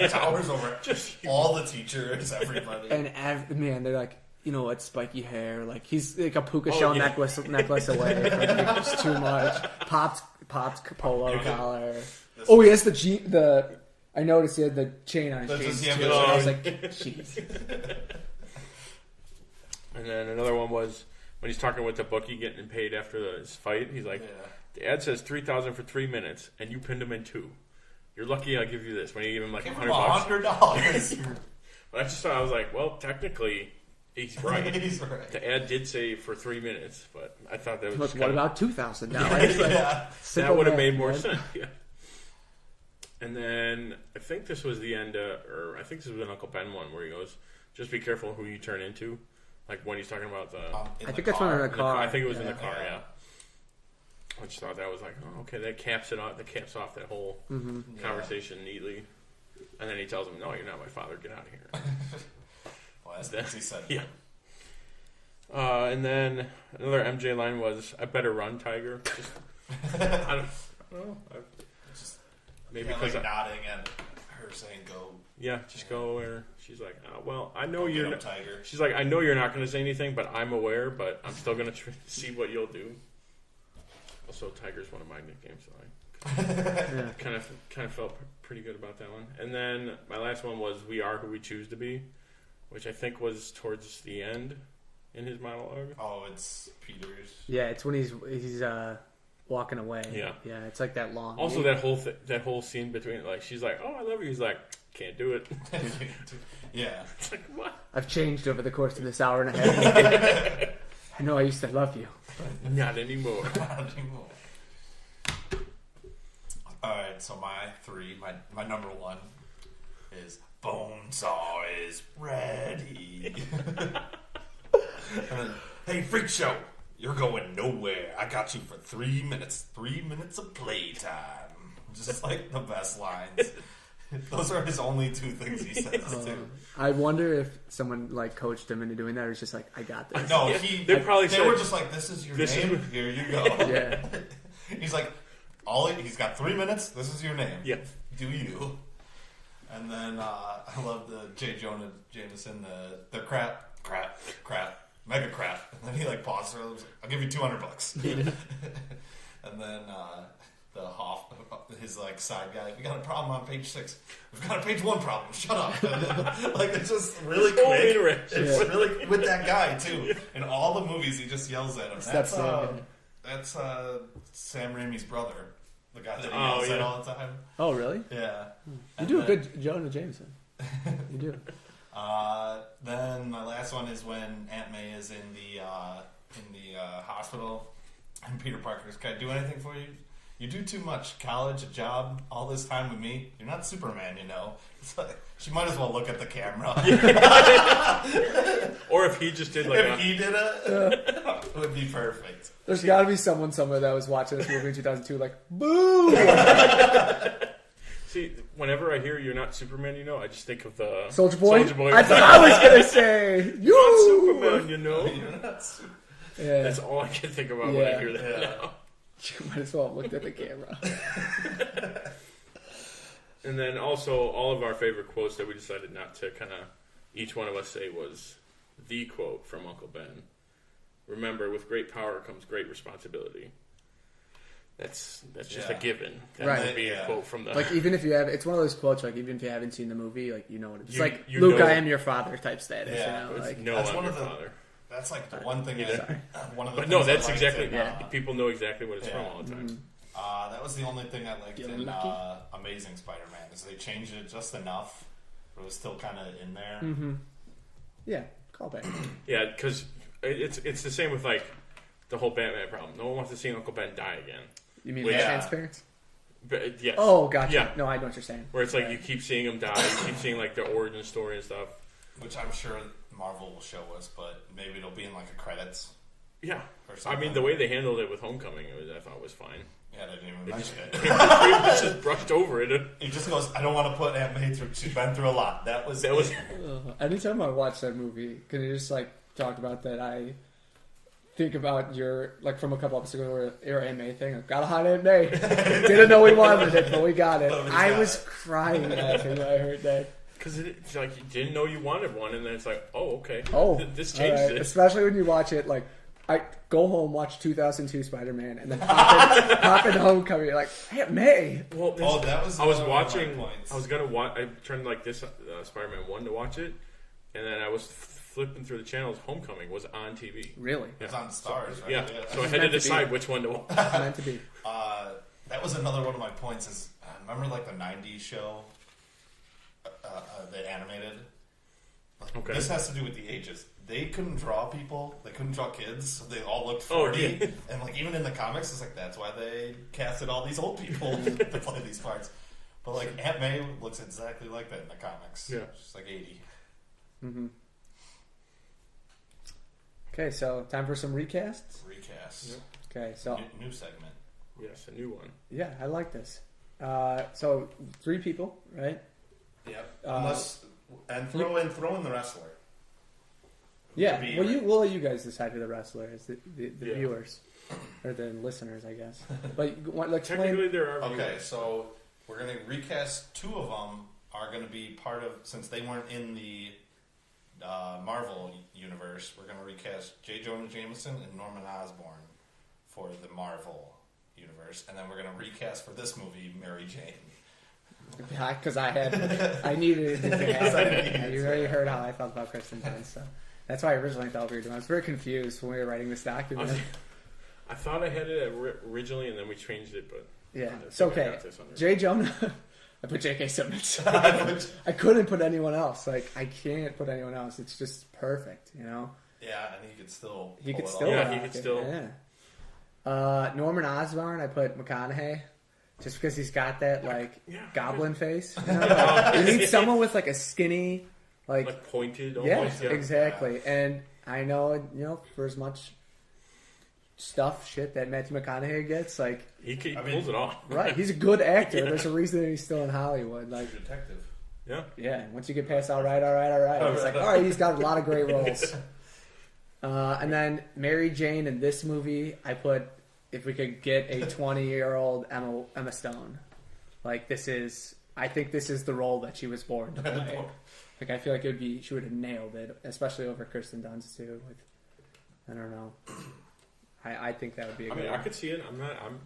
Towers over all the teachers, everybody. And man, they're like, you know what, spiky hair. Like he's like a puka shell necklace away from just too much. Pops polo collar. Oh, he has the. I noticed he had the chain on his jeans too. I was like, jeez. And then another one was when he's talking with the bookie getting paid after his fight. He's like, "The ad says $3,000 for 3 minutes, and you pinned him in 2. You're lucky I'll give you this." When he gave him like $100. But I just thought, I was like, well, technically, he's right. He's right. The ad did say for 3 minutes, but I thought that was. Look, what about $2,000? That would have made more sense. Yeah. And then I think this was the end, or I think this was an Uncle Ben one where he goes, "Just be careful who you turn into." Like when he's talking about the. I think that's when in the car. I think it was in the car. Yeah. I just thought that was like, oh, okay, that caps it off. That caps off that whole conversation neatly. And then he tells him, "No, you're not my father. Get out of here." Well, that's what he said. Yeah. And then another MJ line was, "I better run, Tiger." Just, I don't know. Maybe because like nodding and her saying go. Yeah, just go. Or she's like, "Oh, well, I know you're not." Tiger. She's like, "I know you're not going to say anything, but I'm aware. But I'm still going to see what you'll do." Also, Tiger's one of my nicknames, so I kind of felt pretty good about that one. And then my last one was, "We are who we choose to be," which I think was towards the end in his monologue. Oh, it's Peter's. Yeah, it's when he's walking away. Yeah, it's like that long. Also, that whole scene between, like, she's like, "Oh, I love you." He's like, "Can't do it." Yeah, it's like, what? I've changed over the course of this hour and a half. I know I used to love you, but not anymore. Not anymore. All right, so my number one is Bonesaw is ready. And then, "Hey, Freak Show, you're going nowhere. I got you for 3 minutes. 3 minutes of playtime." Just like the best lines. Those are his only 2 things he says too. I wonder if someone like coached him into doing that, or he's just like, "I got this." No, they were just like, "This is your name. Here you go." Yeah. He's like, he's got 3 minutes. This is your name. Yeah. Do you? And then I love the J. Jonah Jameson, the crap, mega crap. And then he like pauses. "I'll give you $200." And then the Hoff, his like side guy, "We got a problem on page 6. We've got a page 1 problem. Shut up." Like it's just really quick. It's really with that guy too. In all the movies, he just yells at him. That's Sam Raimi's brother, the guy that he yells at all the time. Oh, really? Yeah. You do a good Jonah Jameson. You do. Then my last one is when Aunt May is in the hospital, and Peter Parker's, "Can I do anything for you? You do too much. College, a job, all this time with me. You're not Superman, you know." It's like, she might as well look at the camera. Or if he just did like he did it would be perfect. There's got to be someone somewhere that was watching this movie in 2002 like, "Boo!" See, whenever I hear "You're not Superman, you know," I just think of the Soldier Boy. That's what I was gonna say. You're not Superman, you know. You're not Superman. Yeah. That's all I can think about when I hear that. Now. You might as well have looked at the camera. And then also, all of our favorite quotes that we decided not to kind of each one of us say was the quote from Uncle Ben. "Remember, with great power comes great responsibility." That's just a given. That Right. would be a quote from the... Like, even if you have... It's one of those quotes, like, even if you haven't seen the movie, like, you know what it's like. you Luke, know, I am your father type status. Yeah, you know? Like, no, I'm your father. That's like the one thing. One of the but no, that's things exactly. in, people know exactly what it's from all the time. That was the only thing I liked in Amazing Spider-Man is they changed it just enough, but it was still kind of in there. Mm-hmm. Yeah, call back. Yeah, because it's the same with like the whole Batman problem. No one wants to see Uncle Ben die again. You mean the transparent? But, yes. Oh, gotcha. Yeah. No, I know what you're saying. Where it's like you keep seeing him die, you keep seeing like the origin story and stuff. Which I'm sure Marvel will show us, but maybe it'll be in like a credits. Yeah. Or something. I mean, the way they handled it with Homecoming, I thought was fine. Yeah, they didn't even mention it. They just brushed over it. He just goes, I don't want to put Aunt May through. She's been through a lot. That was. Anytime I watch that movie, can you just like talk about that? I think about your, like, from a couple episodes ago, your Aunt May thing. Got a hot Aunt May. Didn't know we wanted it, but we got it. I was crying laughing when I heard that. Because it's like you didn't know you wanted one, and then it's like, oh, okay. Oh, this changes it. Especially when you watch it, like, I go home, watch 2002 Spider-Man, and then pop in Homecoming. You're like, Aunt May. Well, that was. I was watching. I was gonna watch. I turned like this Spider-Man 1 to watch it, and then I was flipping through the channels. Homecoming was on TV. Really? It was on Stars, right? Yeah. So I had to decide which one to watch. Meant to be. That was another one of my points. Is remember like the '90s show, the animated. Okay. This has to do with the ages. They couldn't draw people. They couldn't draw kids. So they all looked 40. Oh, yeah. And like even in the comics, it's like that's why they casted all these old people to play these parts. But like Aunt May looks exactly like that in the comics. Yeah, she's like 80. Mm-hmm. Okay, so time for some recasts. Recasts. Yep. Okay, so new segment. Yes, a new one. Yeah, I like this. So 3 people, right? Yep. Throw in the wrestler. Yeah, we'll let you guys decide who the wrestler is, the viewers or the listeners, I guess. But technically, there are. Okay, so we're gonna recast 2 of them. Are gonna be part of, since they weren't in the Marvel universe. We're gonna recast J. Jonah Jameson and Norman Osborn for the Marvel universe, and then we're gonna recast for this movie Mary Jane. Because I needed it to happen. You already heard how I felt about Kristen Dunst, so that's why I originally thought we were doing. I was very confused when we were writing this document. I thought I had it originally, and then we changed it, but yeah, it's okay. J. Jonah, I put J.K. Simmons. I couldn't put anyone else. Like I can't put anyone else. It's just perfect, you know. Yeah, and he could still. He could still. Yeah. Norman Osborn, I put McConaughey. Just because he's got that goblin face, you know? You need someone with like a skinny, like pointed. Almost, yeah, exactly. Yeah. And I know, for as much shit that Matthew McConaughey gets, like he pulls it off. Right, he's a good actor. Yeah. There's a reason that he's still in Hollywood. Like detective. Yeah, yeah. Once you get past all right, it's like all right, he's got a lot of great roles. And then Mary Jane in this movie, I put. If we could get a 20-year-old Emma Stone, like I think this is the role that she was born to play. Like I feel like she would have nailed it, especially over Kirsten Dunst too. I don't know. I think that would be. I could see it.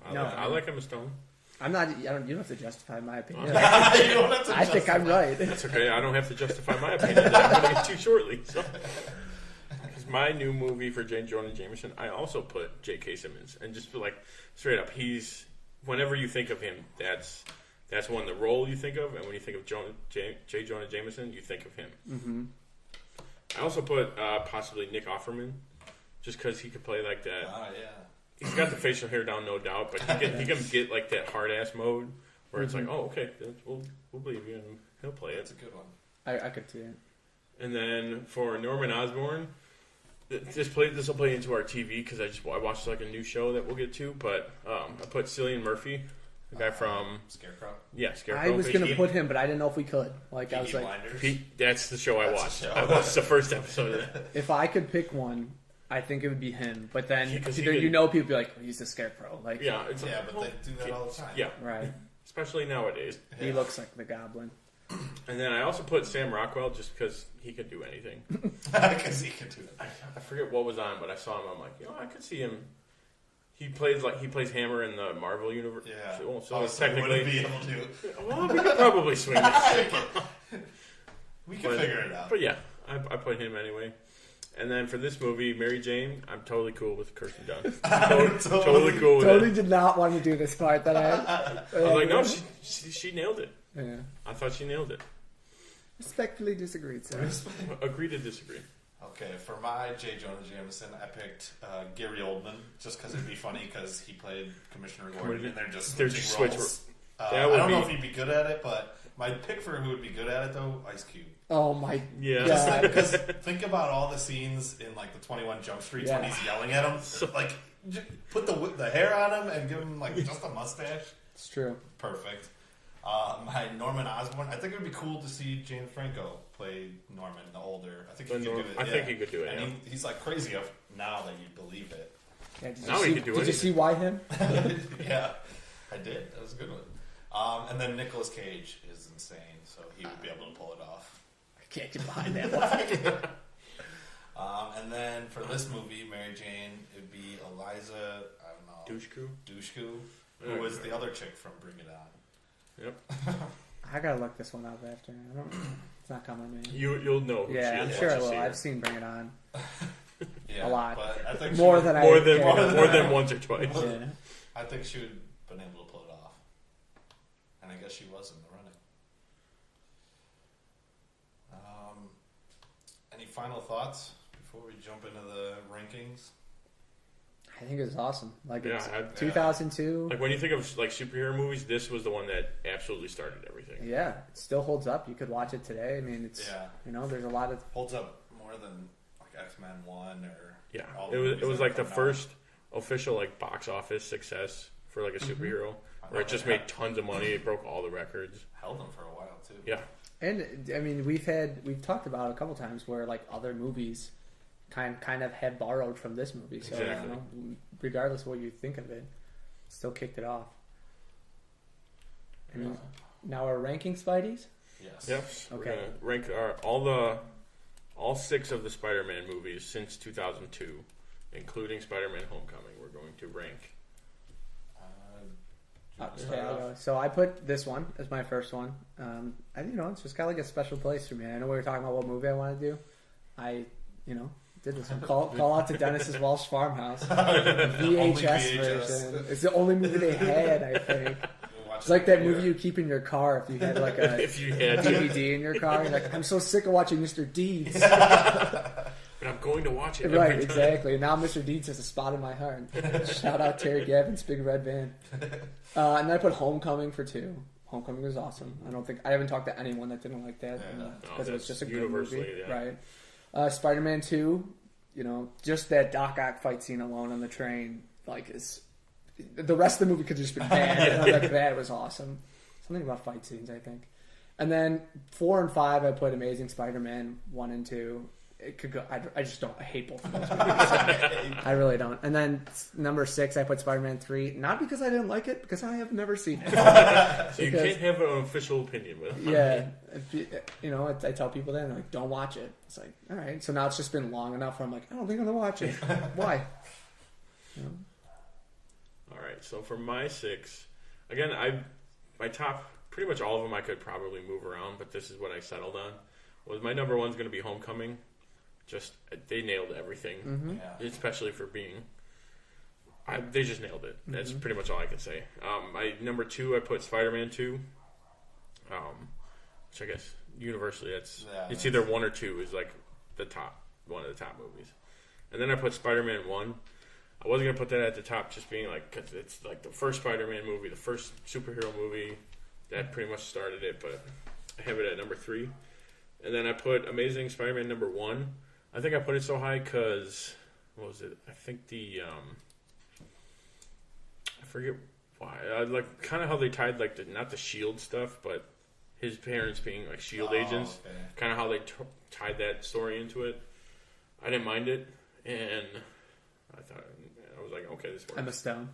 I like Emma Stone. I'm not. You don't have to justify my opinion. You don't have to I think I'm right. That's okay. I don't have to justify my opinion. I'm going to get too shortly. So. My new movie for J. Jonah Jameson, I also put J.K. Simmons, and just like straight up, he's whenever you think of him, that's one the role you think of, and when you think of J. Jonah Jameson, you think of him. Mm-hmm. I also put possibly Nick Offerman, just because he could play like that. Oh yeah, he's got the facial hair down, no doubt, but he can get like that hard ass mode where it's like, oh okay, we'll believe you, and he'll play it. That's a good one. I could see it. And then for Norman Osborn. This will play into our TV because I watched like a new show that we'll get to, but I put Cillian Murphy, the guy from Scarecrow. Yeah, Scarecrow. I was gonna put him, but I didn't know if we could. Like I was like, that's the show I watched. I watched the first episode of that. If I could pick one, I think it would be him. But then people be like, well, he's the Scarecrow. Like but they do that all the time. Yeah, right. Especially nowadays. He looks like the Goblin. And then I also put Sam Rockwell just because he could do anything. Because he could do it. I forget what was on, but I saw him. I'm like, I could see him. He plays Hammer in the Marvel universe. Yeah. So technically, be able to. Well, we could probably swing this. We can figure it out. But yeah, I put him anyway. And then for this movie, Mary Jane, I'm totally cool with Kirsten Dunst. Totally cool with it. Totally did not want to do this part. That I was like, no, she nailed it. Yeah. I thought she nailed it. Respectfully disagreed, sir. Agree to disagree. Okay, for my J. Jonah Jameson, I picked Gary Oldman just because it'd be funny because he played Commissioner Gordon and they're just switching roles. I don't know if he'd be good at it, but my pick for who would be good at it though, Ice Cube. Oh my God! Because think about all the scenes in like the 21 Jump Streets when he's yelling at him. Like, put the hair on him and give him like just a mustache. It's true. Perfect. My Norman Osborn. I think it would be cool to see James Franco play Norman, the older. I think he could do it. I think he could do it. And he's like crazy up now that you believe it. Yeah, Did you see why him? Yeah, I did. That was a good one. And then Nicolas Cage is insane, so he would be able to pull it off. I can't get behind that one. And then for this movie, Mary Jane, it'd be Eliza. I don't know. Dushku, who was the other chick from Bring It On. Yep. I gotta look this one up after. It's not coming to me. You'll know. Who yeah, she I'm is sure I once you will. see her. I've seen Bring It On. Yeah, a lot. But I think more than once or twice. Yeah. I think she would have been able to pull it off, and I guess she was in the running. Any final thoughts before we jump into the rankings? I think it was awesome. Like, it's 2002. Like, when you think of like superhero movies, this was the one that absolutely started everything. Yeah, it still holds up. You could watch it today. I mean, it's there's a lot of holds up more than like X-Men 1 or all it was like the first official like box office success for like a superhero, where it just made tons of money. It broke all the records. Held them for a while too. Yeah, and I mean we've talked about it a couple times where like other movies kind of have borrowed from this movie. So exactly. Regardless of what you think of it, still kicked it off. And now our ranking Spideys? Yes. Yep. Okay. We're gonna rank all 6 of the Spider-Man movies since 2002, including Spider-Man: Homecoming. We're going to rank. So I put this one as my first one. It's just got like a special place for me. I know we were talking about what movie I want to do. I did this one. Call out to Dennis's Welsh Farmhouse. VHS version. It's the only movie they had, I think. It's like that movie you keep in your car if you had like a DVD in your car. You're like, I'm so sick of watching Mr. Deeds. But I'm going to watch it. Right, exactly. Now Mr. Deeds has a spot in my heart. Shout out Terry Gavin's Big Red Van. And then I put Homecoming for 2. Homecoming was awesome. I haven't talked to anyone that didn't like that because it was just a good movie, right? Spider-Man 2, just that Doc Ock fight scene alone on the train, like, is the rest of the movie could have just been bad. That was awesome. Something about fight scenes, I think. And then 4 and 5, I put Amazing Spider-Man 1 and 2. It could go. I just don't. I hate both of those movies. I really don't. And then number 6, I put Spider-Man 3. Not because I didn't like it, because I have never seen it. So you can't have an official opinion with it. Yeah, I tell people that, and they're like, don't watch it. It's like, all right. So now it's just been long enough where I'm like, I don't think I'm gonna watch it. Why? All right. So for my 6, again, my top, pretty much all of them I could probably move around, but this is what I settled on. Was my number 1 is going to be Homecoming. Just they nailed everything, especially for being. They just nailed it. That's pretty much all I can say. My number 2, I put Spider-Man 2, which I guess universally it's either 1 or 2 is like one of the top movies. And then I put Spider-Man 1. I wasn't gonna put that at the top, just being like, cause it's like the first Spider-Man movie, the first superhero movie that pretty much started it. But I have it at number 3. And then I put Amazing Spider-Man number 1. I think I put it so high because, what was it? I think I forget why. I like kind of how they tied like not the SHIELD stuff, but his parents being like SHIELD agents. Okay. Kind of how they tied that story into it. I didn't mind it, and I was like, okay, this works. Emma Stone.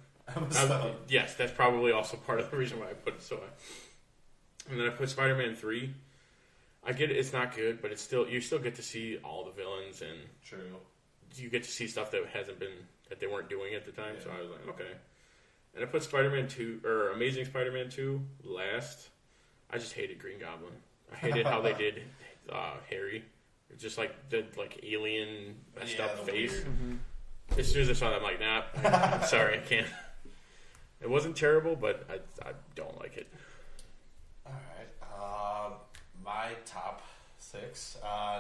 Yes, that's probably also part of the reason why I put it so high. And then I put Spider-Man 3. I get it; it's not good, but it's still you still get to see all the villains and you get to see stuff that they weren't doing at the time. So I was like, okay. And I put Spider-Man 2 or Amazing Spider-Man 2 last. I just hated Green Goblin. I hated how they did Harry. It's just like the alien messed up face. Mm-hmm. As soon as I saw that, I'm like, nah, I'm sorry, I can't. It wasn't terrible, but I don't like it. All right. My top 6.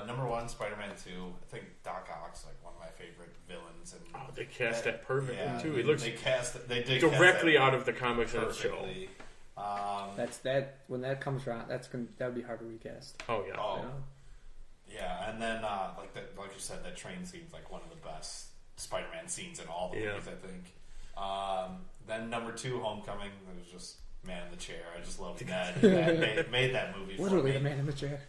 Number 1, Spider-Man 2. I think Doc Ock's like one of my favorite villains. And they cast that perfectly too. It looks they did directly out of the comics and the show. That's that. When that comes around, that would be hard to recast. Oh yeah. Oh. Yeah, and then like you said, that train scene's like one of the best Spider-Man scenes in all the movies, I think. Then number 2, Homecoming. It was just Man in the Chair. I just loved Ned. That made that movie. Literally, for me. the Man in the Chair.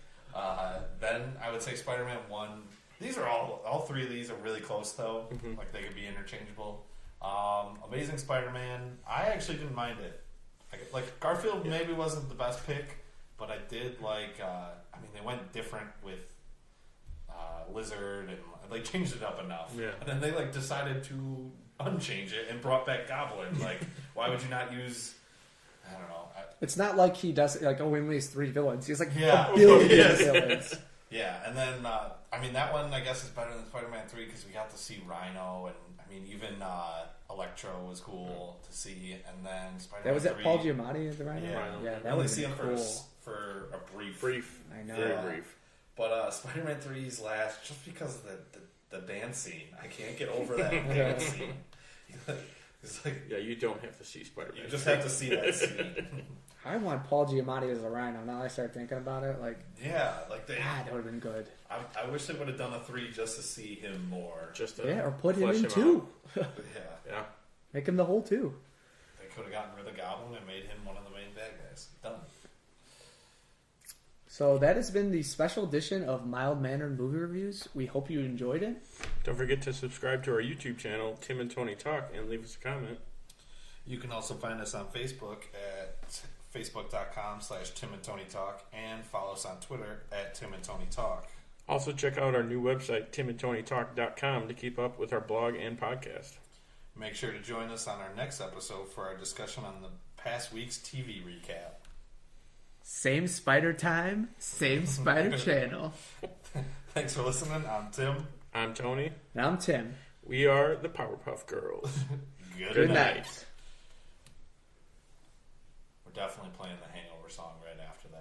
Then I would say Spider-Man 1. These are all 3 of these are really close though. Mm-hmm. Like they could be interchangeable. Amazing Spider-Man. I actually didn't mind it. Like Garfield maybe wasn't the best pick, but I did like. I mean, they went different with Lizard and they changed it up enough. Yeah. And then they decided to unchange it and brought back Goblin. Like, why would you not use? I don't know. It's not like he does he only has 3 villains. He's like a billion villains. Yeah, and then I mean that one I guess is better than Spider-Man 3 because we got to see Rhino and I mean even Electro was cool to see, and then Spider-Man. That was at Paul Giamatti as the Rhino. Yeah, that was see him cool for a brief. I know. Very brief. But Spider-Man 3's last just because of the dance scene. I can't get over that dance scene. It's like you don't have to see Spider-Man. You just have to see that scene. I want Paul Giamatti as the Rhino. Now I start thinking about it, that would have been good. I wish they would have done a 3 just to see him more. Or put him in 2. Yeah. Make him the whole 2. They could have gotten rid of Goblin and made him one of the main bad guys. Done. So that has been the special edition of Mild Mannered Movie Reviews. We hope you enjoyed it. Don't forget to subscribe to our YouTube channel, Tim and Tony Talk, and leave us a comment. You can also find us on Facebook at facebook.com/Tim and Tony Talk and follow us on Twitter at Tim and Tony Talk. Also check out our new website, timandtonytalk.com, to keep up with our blog and podcast. Make sure to join us on our next episode for our discussion on the past week's TV recap. Same spider time, same spider channel. Thanks for listening. I'm Tim. I'm Tony. And I'm Tim. We are the Powerpuff Girls. Good night. night. We're definitely playing the Hangover song right after that.